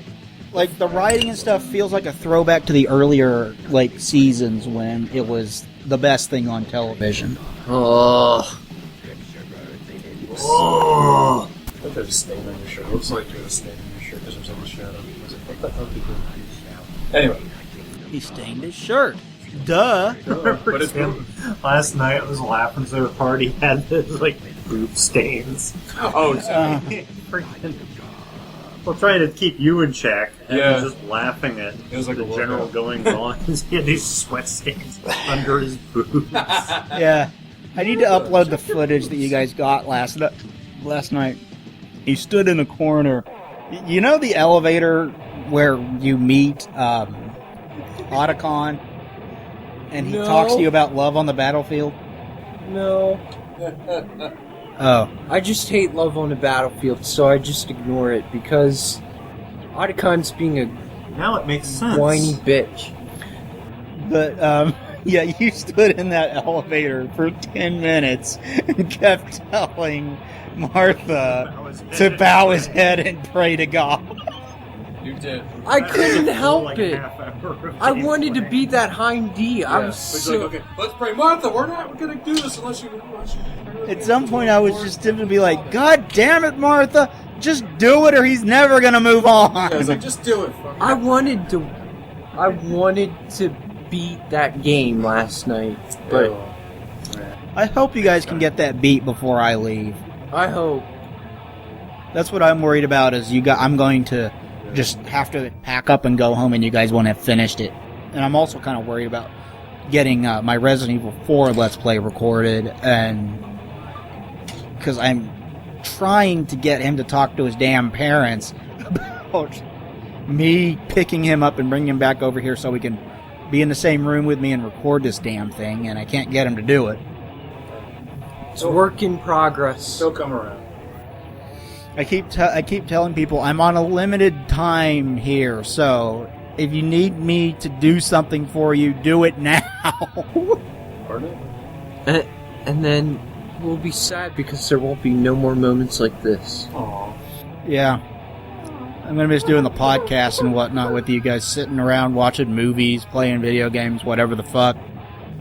the writing and stuff feels like a throwback to the earlier like seasons when it was the best thing on television. Oh. Oh. I think there's a stain on your shirt. It looks like there's a stain on your shirt because there's on the shadow. Anyway, He stained his shirt. Duh. but it's Tim, last night I was laughing so hard he had this, like, boob stains. oh, Freaking. Well, trying to keep you in check, and Yeah. I was just laughing at It was like the a general workout. going on. He had these sweat stains under his boobs. Yeah. I need to upload the footage that you guys got last night. He stood in a corner. You know the elevator where you meet Otacon? And he No. talks to you about love on the battlefield? No. Oh. I just hate love on the battlefield, so I just ignore it because Otacon's being a Now it makes sense. whiny bitch. But, yeah, you stood in that elevator for 10 minutes and kept telling Martha to bow his head and pray to God. you did. I couldn't help Like it. half hour of I wanted to gameplay. beat that Hind D. I Yeah. was But so... you're like, okay, let's pray, Martha. We're not gonna do this unless you. At some point, I was just tempted to be like, God damn it, Martha! Just do it or he's never gonna move on! I was like, just do it. Fuck. I wanted to beat that game last night, but I hope you guys can get that beat before I leave. I hope. That's what I'm worried about, is I'm going to just have to pack up and go home and you guys won't have finished it. And I'm also kind of worried about getting my Resident Evil 4 Let's Play recorded, and because I'm trying to get him to talk to his damn parents about me picking him up and bringing him back over here so we can be in the same room with me and record this damn thing, and I can't get him to do it. It's work in progress. Still come around. I keep telling people I'm on a limited time here, so if you need me to do something for you, do it now. Pardon? And then we'll be sad because there won't be no more moments like this. Aw. Yeah. I'm gonna miss doing the podcast and whatnot with you guys, sitting around watching movies, playing video games, whatever the fuck.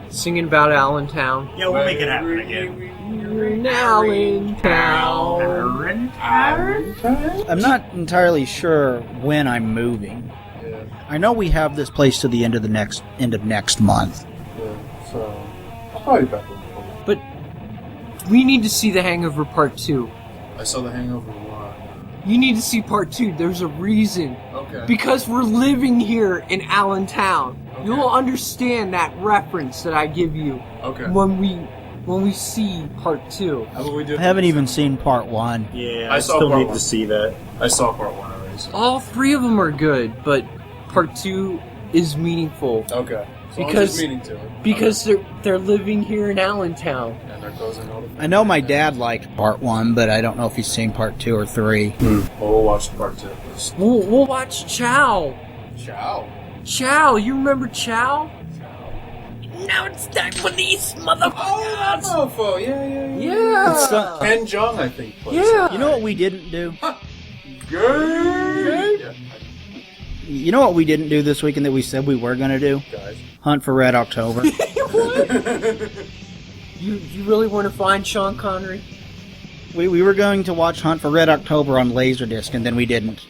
Singing about Allentown. Yeah, we'll make it happen again. You're in Allentown. I'm not entirely sure when I'm moving. Yeah. I know we have this place to the end of next month. Yeah. So I'll probably be back with you. But we need to see The Hangover Part 2. I saw The Hangover 1. You need to see Part 2. There's a reason. Okay. Because we're living here in Allentown. Okay. You'll understand that reference that I give you Okay. when we see Part 2. How about we do? I haven't even seen part 1. Yeah, I I saw still part need one. to see that. I saw part 1 already. So. All three of them are good, but Part 2 is meaningful. Okay. So Because- I'm just meaning to it. Because they're living here in Allentown. And they're closing all the. I know my dad liked part 1, but I don't know if he's seen part 2 or 3. Well, we'll watch part 2 first. We'll watch Chow. Ciao. Chow, you remember Chow? Now it's time for these motherfuckers. Oh, that mofo. Yeah. Yeah. It's, Ken Jeong, I think. Plays Yeah. You know what we didn't do? it. Good. Yeah. You know what we didn't do this weekend that we said we were going to do? Guys. Hunt for Red October. You really want to find Sean Connery? We were going to watch Hunt for Red October on Laserdisc, and then we didn't.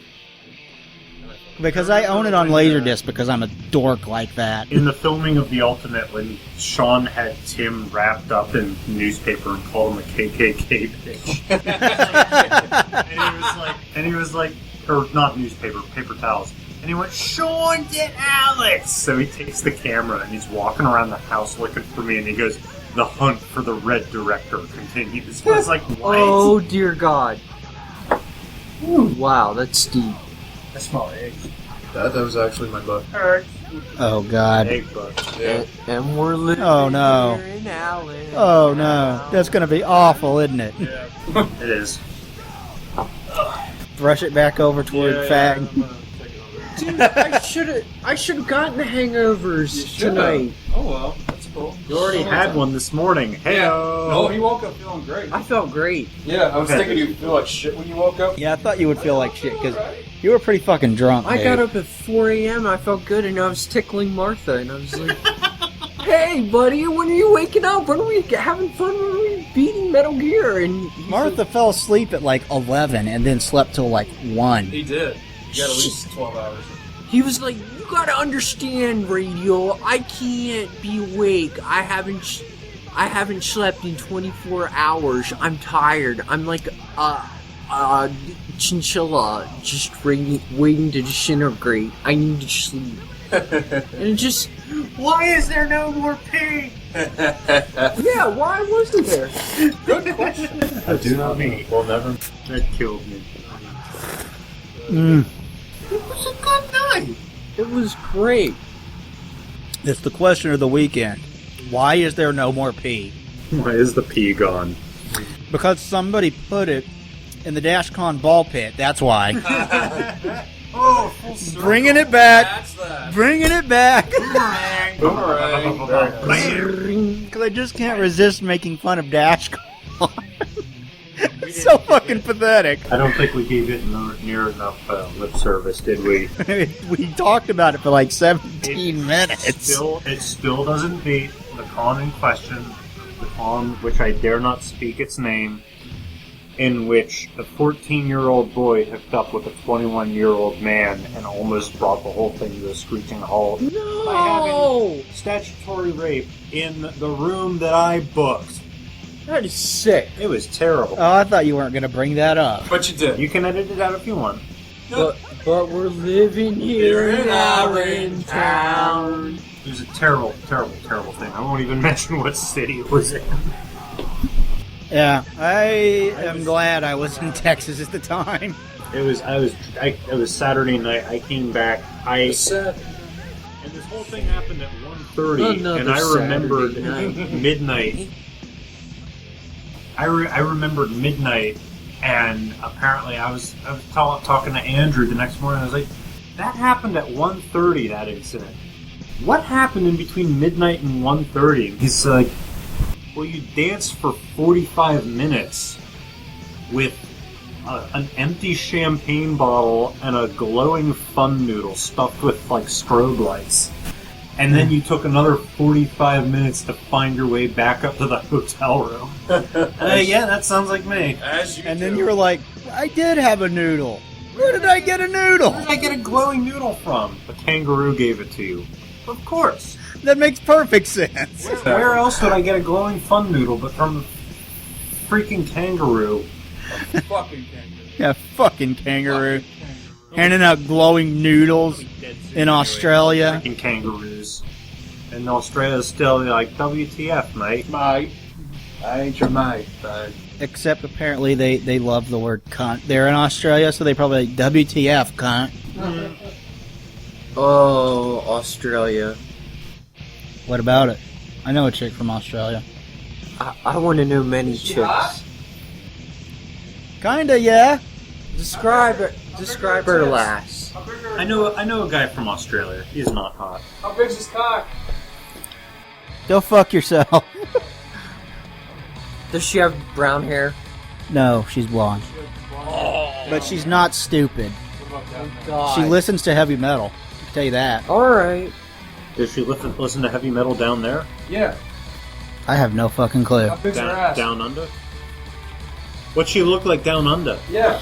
Because I own it on Laserdisc because I'm a dork like that. In the filming of The Ultimate, when Sean had Tim wrapped up in newspaper and called him a KKK bitch. and he was like, or not newspaper, paper towels. And he went, Sean, get Alex! So he takes the camera and he's walking around the house looking for me and he goes, the hunt for the Red Director continues. I was like, what? Oh dear God! Wow, that's deep. I smell eggs. That was actually my butt. Oh, God. Egg bugs. Yeah. And we're living Oh, no. here in Allentown. Oh, no. That's going to be awful, isn't it? It is. Brush it back over toward Fag. Dude, I should have gotten the hangovers tonight. Oh well, that's cool. You already had one this morning. Hey, No, he woke up feeling great. I felt great. Yeah, I was Okay. thinking you feel like shit when you woke up. Yeah, I thought you would feel like shit because you were pretty fucking drunk. I Dave. got up at 4 a.m. I felt good, and I was tickling Martha, and I was like, "Hey, buddy, when are you waking up? When are we having fun? When are we beating Metal Gear?" And he's Martha fell asleep at like 11 and then slept till like 1. He did. You got at least 12 hours. He was like, "You gotta understand, Radio. I can't be awake. I haven't slept in 24 hours. I'm tired. I'm like a chinchilla just waiting to disintegrate. I need to sleep." And it just, Why is there no more pee? yeah, why wasn't there? Good question. I do not mean. Well, never. That killed me. It was a good night. It was great. It's the question of the weekend. Why is there no more pee? Why is the pee gone? Because somebody put it in the DashCon ball pit. That's why. Oh, full circle. Bringing it back. That's that. Bringing it back. Boomerang. Because I just can't resist making fun of DashCon. It's so fucking pathetic. I don't think we gave it near enough lip service, did we? We talked about it for like 17 minutes. It still doesn't beat the con in question, the con which I dare not speak its name, in which a 14-year-old boy hooked up with a 21-year-old man and almost brought the whole thing to a screeching halt by having statutory rape in the room that I booked. That is sick. It was terrible. Oh, I thought you weren't going to bring that up. But you did. You can edit it out if you want. But we're living here in Allentown. It was a terrible, terrible, terrible thing. I won't even mention what city it was in. Yeah, I am glad I was in Texas at the time. It was Saturday night. I came back. And this whole thing happened at 1:30, Another and I remembered Saturday night. midnight. I remembered midnight, and apparently I was talking to Andrew the next morning. I was like, "That happened at 1:30. That incident. What happened in between midnight and 1:30?" He's like, "Well, you danced for 45 minutes with an empty champagne bottle and a glowing fun noodle stuffed with like strobe lights. And then you took another 45 minutes to find your way back up to the hotel room." Yeah, that sounds like me. As you And do. then you were like, I did have a noodle. Where did I get a noodle? Where did I get a glowing noodle from? The kangaroo gave it to you. Of course. That makes perfect sense. Where else would I get a glowing fun noodle but from the freaking kangaroo? Fucking kangaroo. Yeah, fucking kangaroo. Handing out glowing noodles in Australia. Freaking kangaroos. And Australia's still like, WTF, mate? Mate. I ain't your mate, babe. Except apparently they love the word cunt. They're in Australia, so they probably like, WTF, cunt. Oh, Australia. What about it? I know a chick from Australia. I want to know many chicks. Kinda, yeah. Describe her lass. I know a guy from Australia. He's not hot. How big's his cock? Go fuck yourself. Does she have brown hair? No, she's blonde. But she's not stupid. What about that? God. She listens to heavy metal. I can tell you that. Alright. Does she listen to heavy metal down there? Yeah. I have no fucking clue. How big's her ass? Down under? What's she look like down under? Yeah.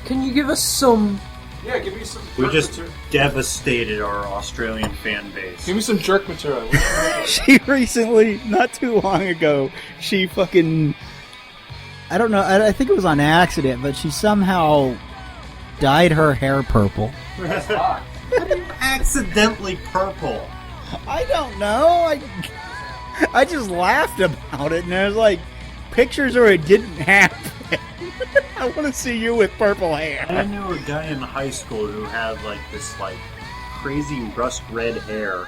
Can you give us some... Yeah, give me some We jerk just material. devastated our Australian fan base. Give me some jerk material. She recently, not too long ago, she fucking... I don't know, I think it was on accident, but she somehow dyed her hair purple. That's hot. Accidentally purple. I don't know. I just laughed about it, and there's like pictures where it didn't happen. I want to see you with purple hair. I knew a guy in high school who had like this like crazy rust red hair,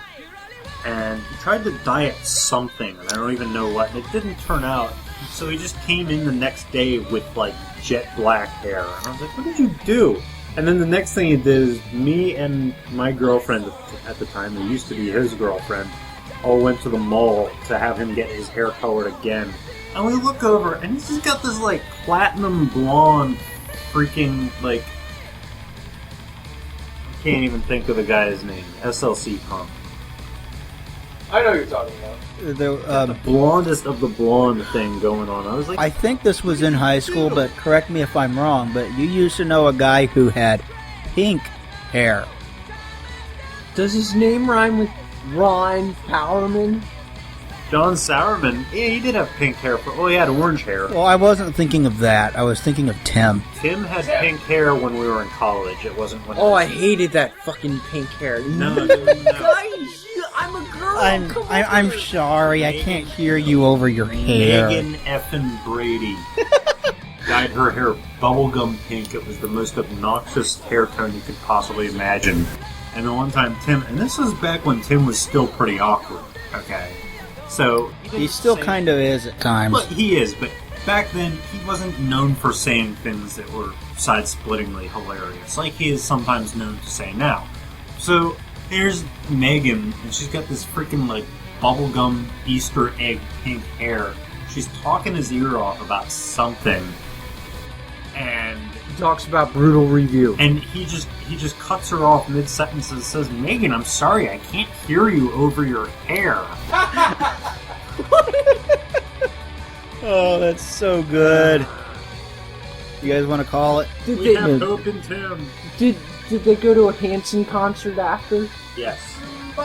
and he tried to dye it something, and I don't even know what, and it didn't turn out. So he just came in the next day with like jet black hair, and I was like, "What did you do?" And then the next thing he did is me and my girlfriend at the time, who used to be his girlfriend, all went to the mall to have him get his hair colored again. And we look over, and he's just got this, like, platinum blonde freaking, like... I can't even think of the guy's name. SLC Punk. I know what you're talking about. The blondest of the blonde thing going on. I was like... I think this was in high school, but correct me if I'm wrong, but you used to know a guy who had pink hair. Does his name rhyme with Ron Powerman? John Sourman, yeah, he did have pink hair. He had orange hair. Well, I wasn't thinking of that. I was thinking of Tim. Tim had pink hair when we were in college. It wasn't when. Oh, I hated that fucking pink hair. No. Guys, I'm a girl. I'm sorry. I can't hear you over your hair. Megan effing Brady dyed her hair bubblegum pink. It was the most obnoxious hair tone you could possibly imagine. And the one time Tim, and this was back when Tim was still pretty awkward. Okay. So He still kind of is at times. Well, he is, but back then he wasn't known for saying things that were side-splittingly hilarious, like he is sometimes known to say now. So here's Megan, and she's got this freaking like bubblegum Easter egg pink hair. She's talking his ear off about something, and He talks about brutal review. and he just cuts her off mid-sentence and says, "Megan, I'm sorry, I can't hear you over your hair." Oh, that's so good. You guys want to call it? Did We have Hope and Tim. did they go to a Hanson concert after? Yes.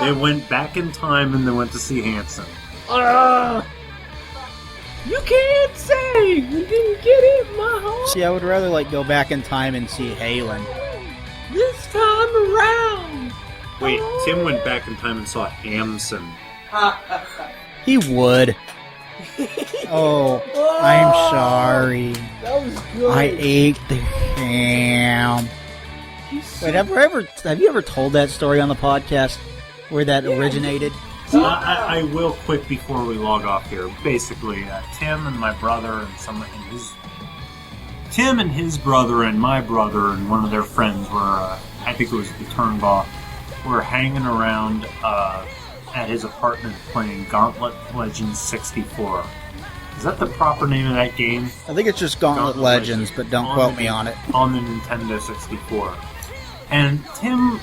They went back in time and they went to see Hanson. You can't say you didn't get it, my heart. See, I would rather go back in time and see Halen. This time around. Wait, Tim went back in time and saw Hamson. He would. Oh, I'm sorry. That was good. I ate the ham. Wait, have you ever told that story on the podcast where that originated? I will quick before we log off here. Basically, Tim and my brother and Tim and his brother and my brother and one of their friends were, I think it was the Turnbaugh, were hanging around at his apartment playing Gauntlet Legends 64. Is that the proper name of that game? I think it's just Gauntlet Legends, but don't quote me on it. On the Nintendo 64. And Tim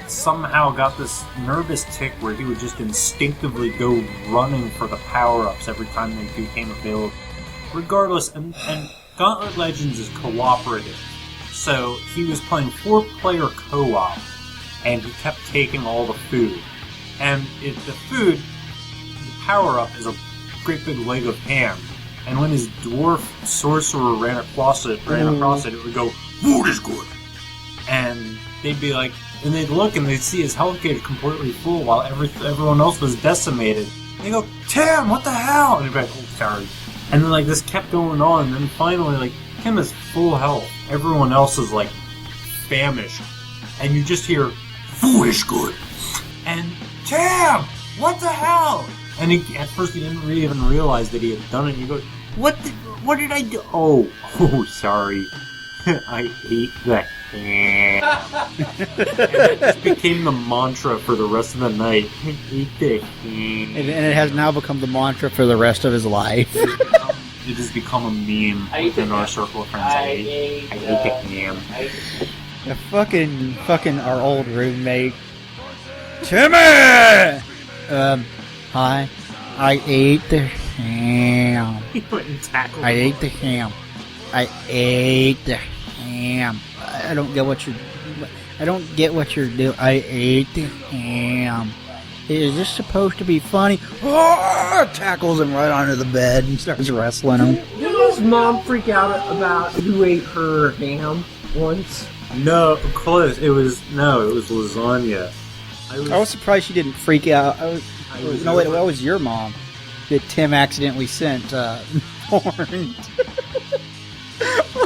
somehow got this nervous tick where he would just instinctively go running for the power-ups every time they became available. Regardless, and Gauntlet Legends is cooperative. So he was playing 4-player co-op, and he kept taking all the food. And the power-up is a great big leg of ham. And when his dwarf sorcerer ran across it, it would go, "Food is good!" And they'd be like, and they'd look and they'd see his health gauge completely full while everyone else was decimated. And they go, "Tim, what the hell?" And they'd be like, "Oh, sorry." And then this kept going on, and then finally Tim is full health. Everyone else is famished. And you just hear, "Food is good." And Tim, what the hell? And at first he didn't really even realize that he had done it. And he goes, What did I do? Oh, sorry. I ate the ham. And it just became the mantra for the rest of the night. I ate the ham. And it has now become the mantra for the rest of his life. It has become a meme within our circle of friends. I ate the ham. The fucking our old roommate. Timmy! Hi. I ate the ham. He went and tackled I him. ate the ham. I ate the ham. I don't get what you're doing. I ate the ham. Is this supposed to be funny? Oh, tackles him right onto the bed and starts wrestling him. Did his mom freak out about who ate her ham once? No, close. It was lasagna. I was surprised she didn't freak out. That was your mom that Tim accidentally sent porn.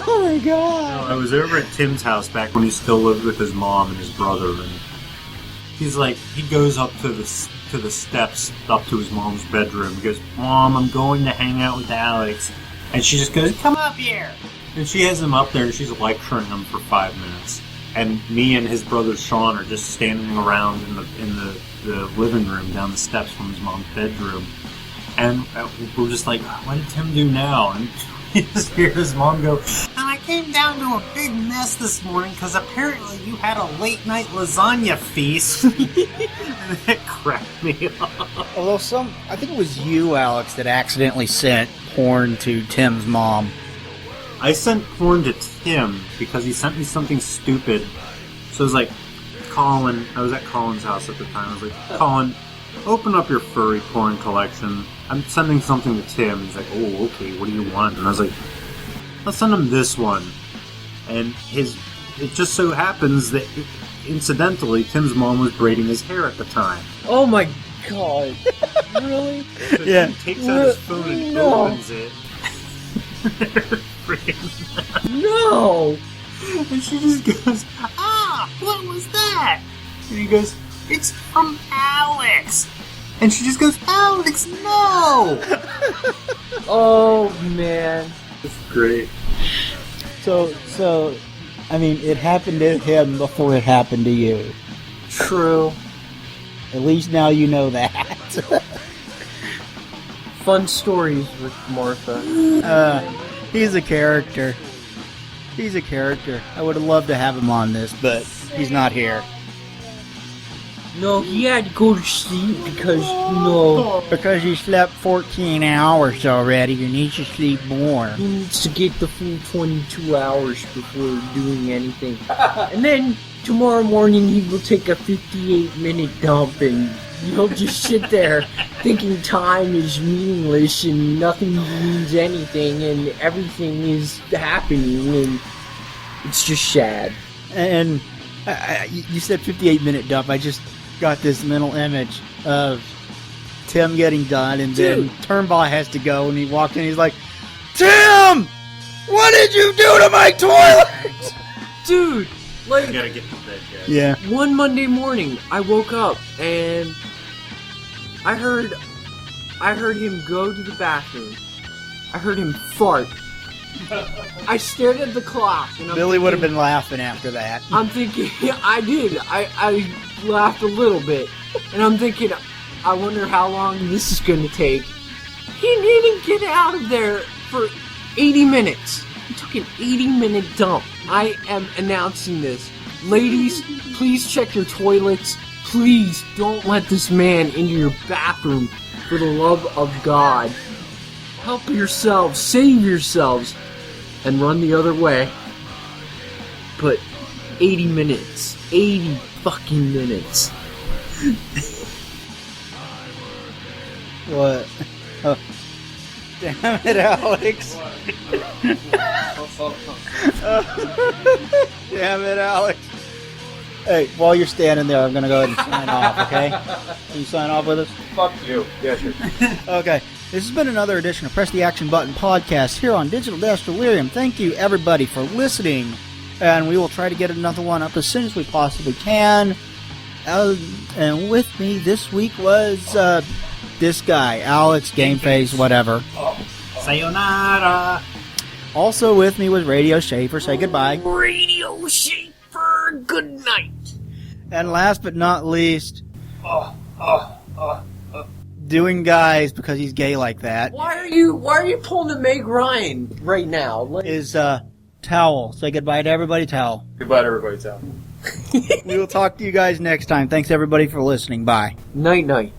Oh my god! I was over at Tim's house back when he still lived with his mom and his brother, and he goes up to the steps up to his mom's bedroom. He goes, "Mom, I'm going to hang out with Alex," and she just goes, "Come up here," and she has him up there and she's lecturing him for 5 minutes. And me and his brother Sean are just standing around in the living room down the steps from his mom's bedroom. And we're just like, what did Tim do now? And you just hear his mom go, "And I came down to a big mess this morning because apparently you had a late night lasagna feast." And it cracked me up. Although I think it was you, Alex, that accidentally sent porn to Tim's mom. I sent porn to Tim because he sent me something stupid. So I was like, Colin. I was at Colin's house at the time. I was like, Colin, open up your furry porn collection. I'm sending something to Tim. He's like, oh, okay, what do you want? And I was like, let's send him this one. And it just so happens that, incidentally, Tim's mom was braiding his hair at the time. Oh my god. Really? So Yeah. Tim takes out his phone and No. opens it. Freaking No! And she just goes, ah, what was that? And he goes, it's from Alex. And she just goes, Alex, no! Oh man. It's great. So, I mean, it happened to him before it happened to you. True. At least now you know that. Fun stories with Martha. He's a character. He's a character. I would have loved to have him on this, but he's not here. No, he had to go to sleep because, Because he slept 14 hours already, you need to sleep more. he needs to get the full 22 hours before doing anything. And then tomorrow morning he will take a 58-minute dump and he'll just sit there thinking time is meaningless and nothing means anything and everything is happening and it's just sad. And you said 58-minute dump. I just got this mental image of Tim getting done, and then Turnbull has to go, and he walked in, he's like, Tim! What did you do to my toilet? Dude, like, I gotta get to bed, guys. Yeah. one Monday morning, I woke up and I heard him go to the bathroom. I heard him fart. I stared at the clock and I'm Billy would have thinking- been laughing after that. I'm thinking, I did. I laughed a little bit. And I'm thinking, I wonder how long this is going to take. He didn't get out of there for 80 minutes. He took an 80-minute dump. I am announcing this. Ladies, please check your toilets. Please don't let this man into your bathroom for the love of God. Help yourselves, save yourselves, and run the other way. But 80 minutes. 80 fucking minutes. What? Oh. Damn it, Alex. Damn it, Alex. Hey, while you're standing there, I'm going to go ahead and sign off, okay? Can you sign off with us? Fuck you. Yeah, sure. Okay. This has been another edition of Press the Action Button podcast here on Digital Dash Delirium. Thank you, everybody, for listening. And we will try to get another one up as soon as we possibly can. And with me this week was this guy, Alex, Gameface, whatever. Sayonara! Also with me was Radio Schaefer. Say goodbye. Radio Schaefer, good night. And last but not least, doing guys because he's gay like that, Why are you pulling a Meg Ryan right now? Like, is Towel. Say goodbye to everybody, Towel. Goodbye to everybody, Tom. We will talk to you guys next time. Thanks everybody for listening. Bye. night night.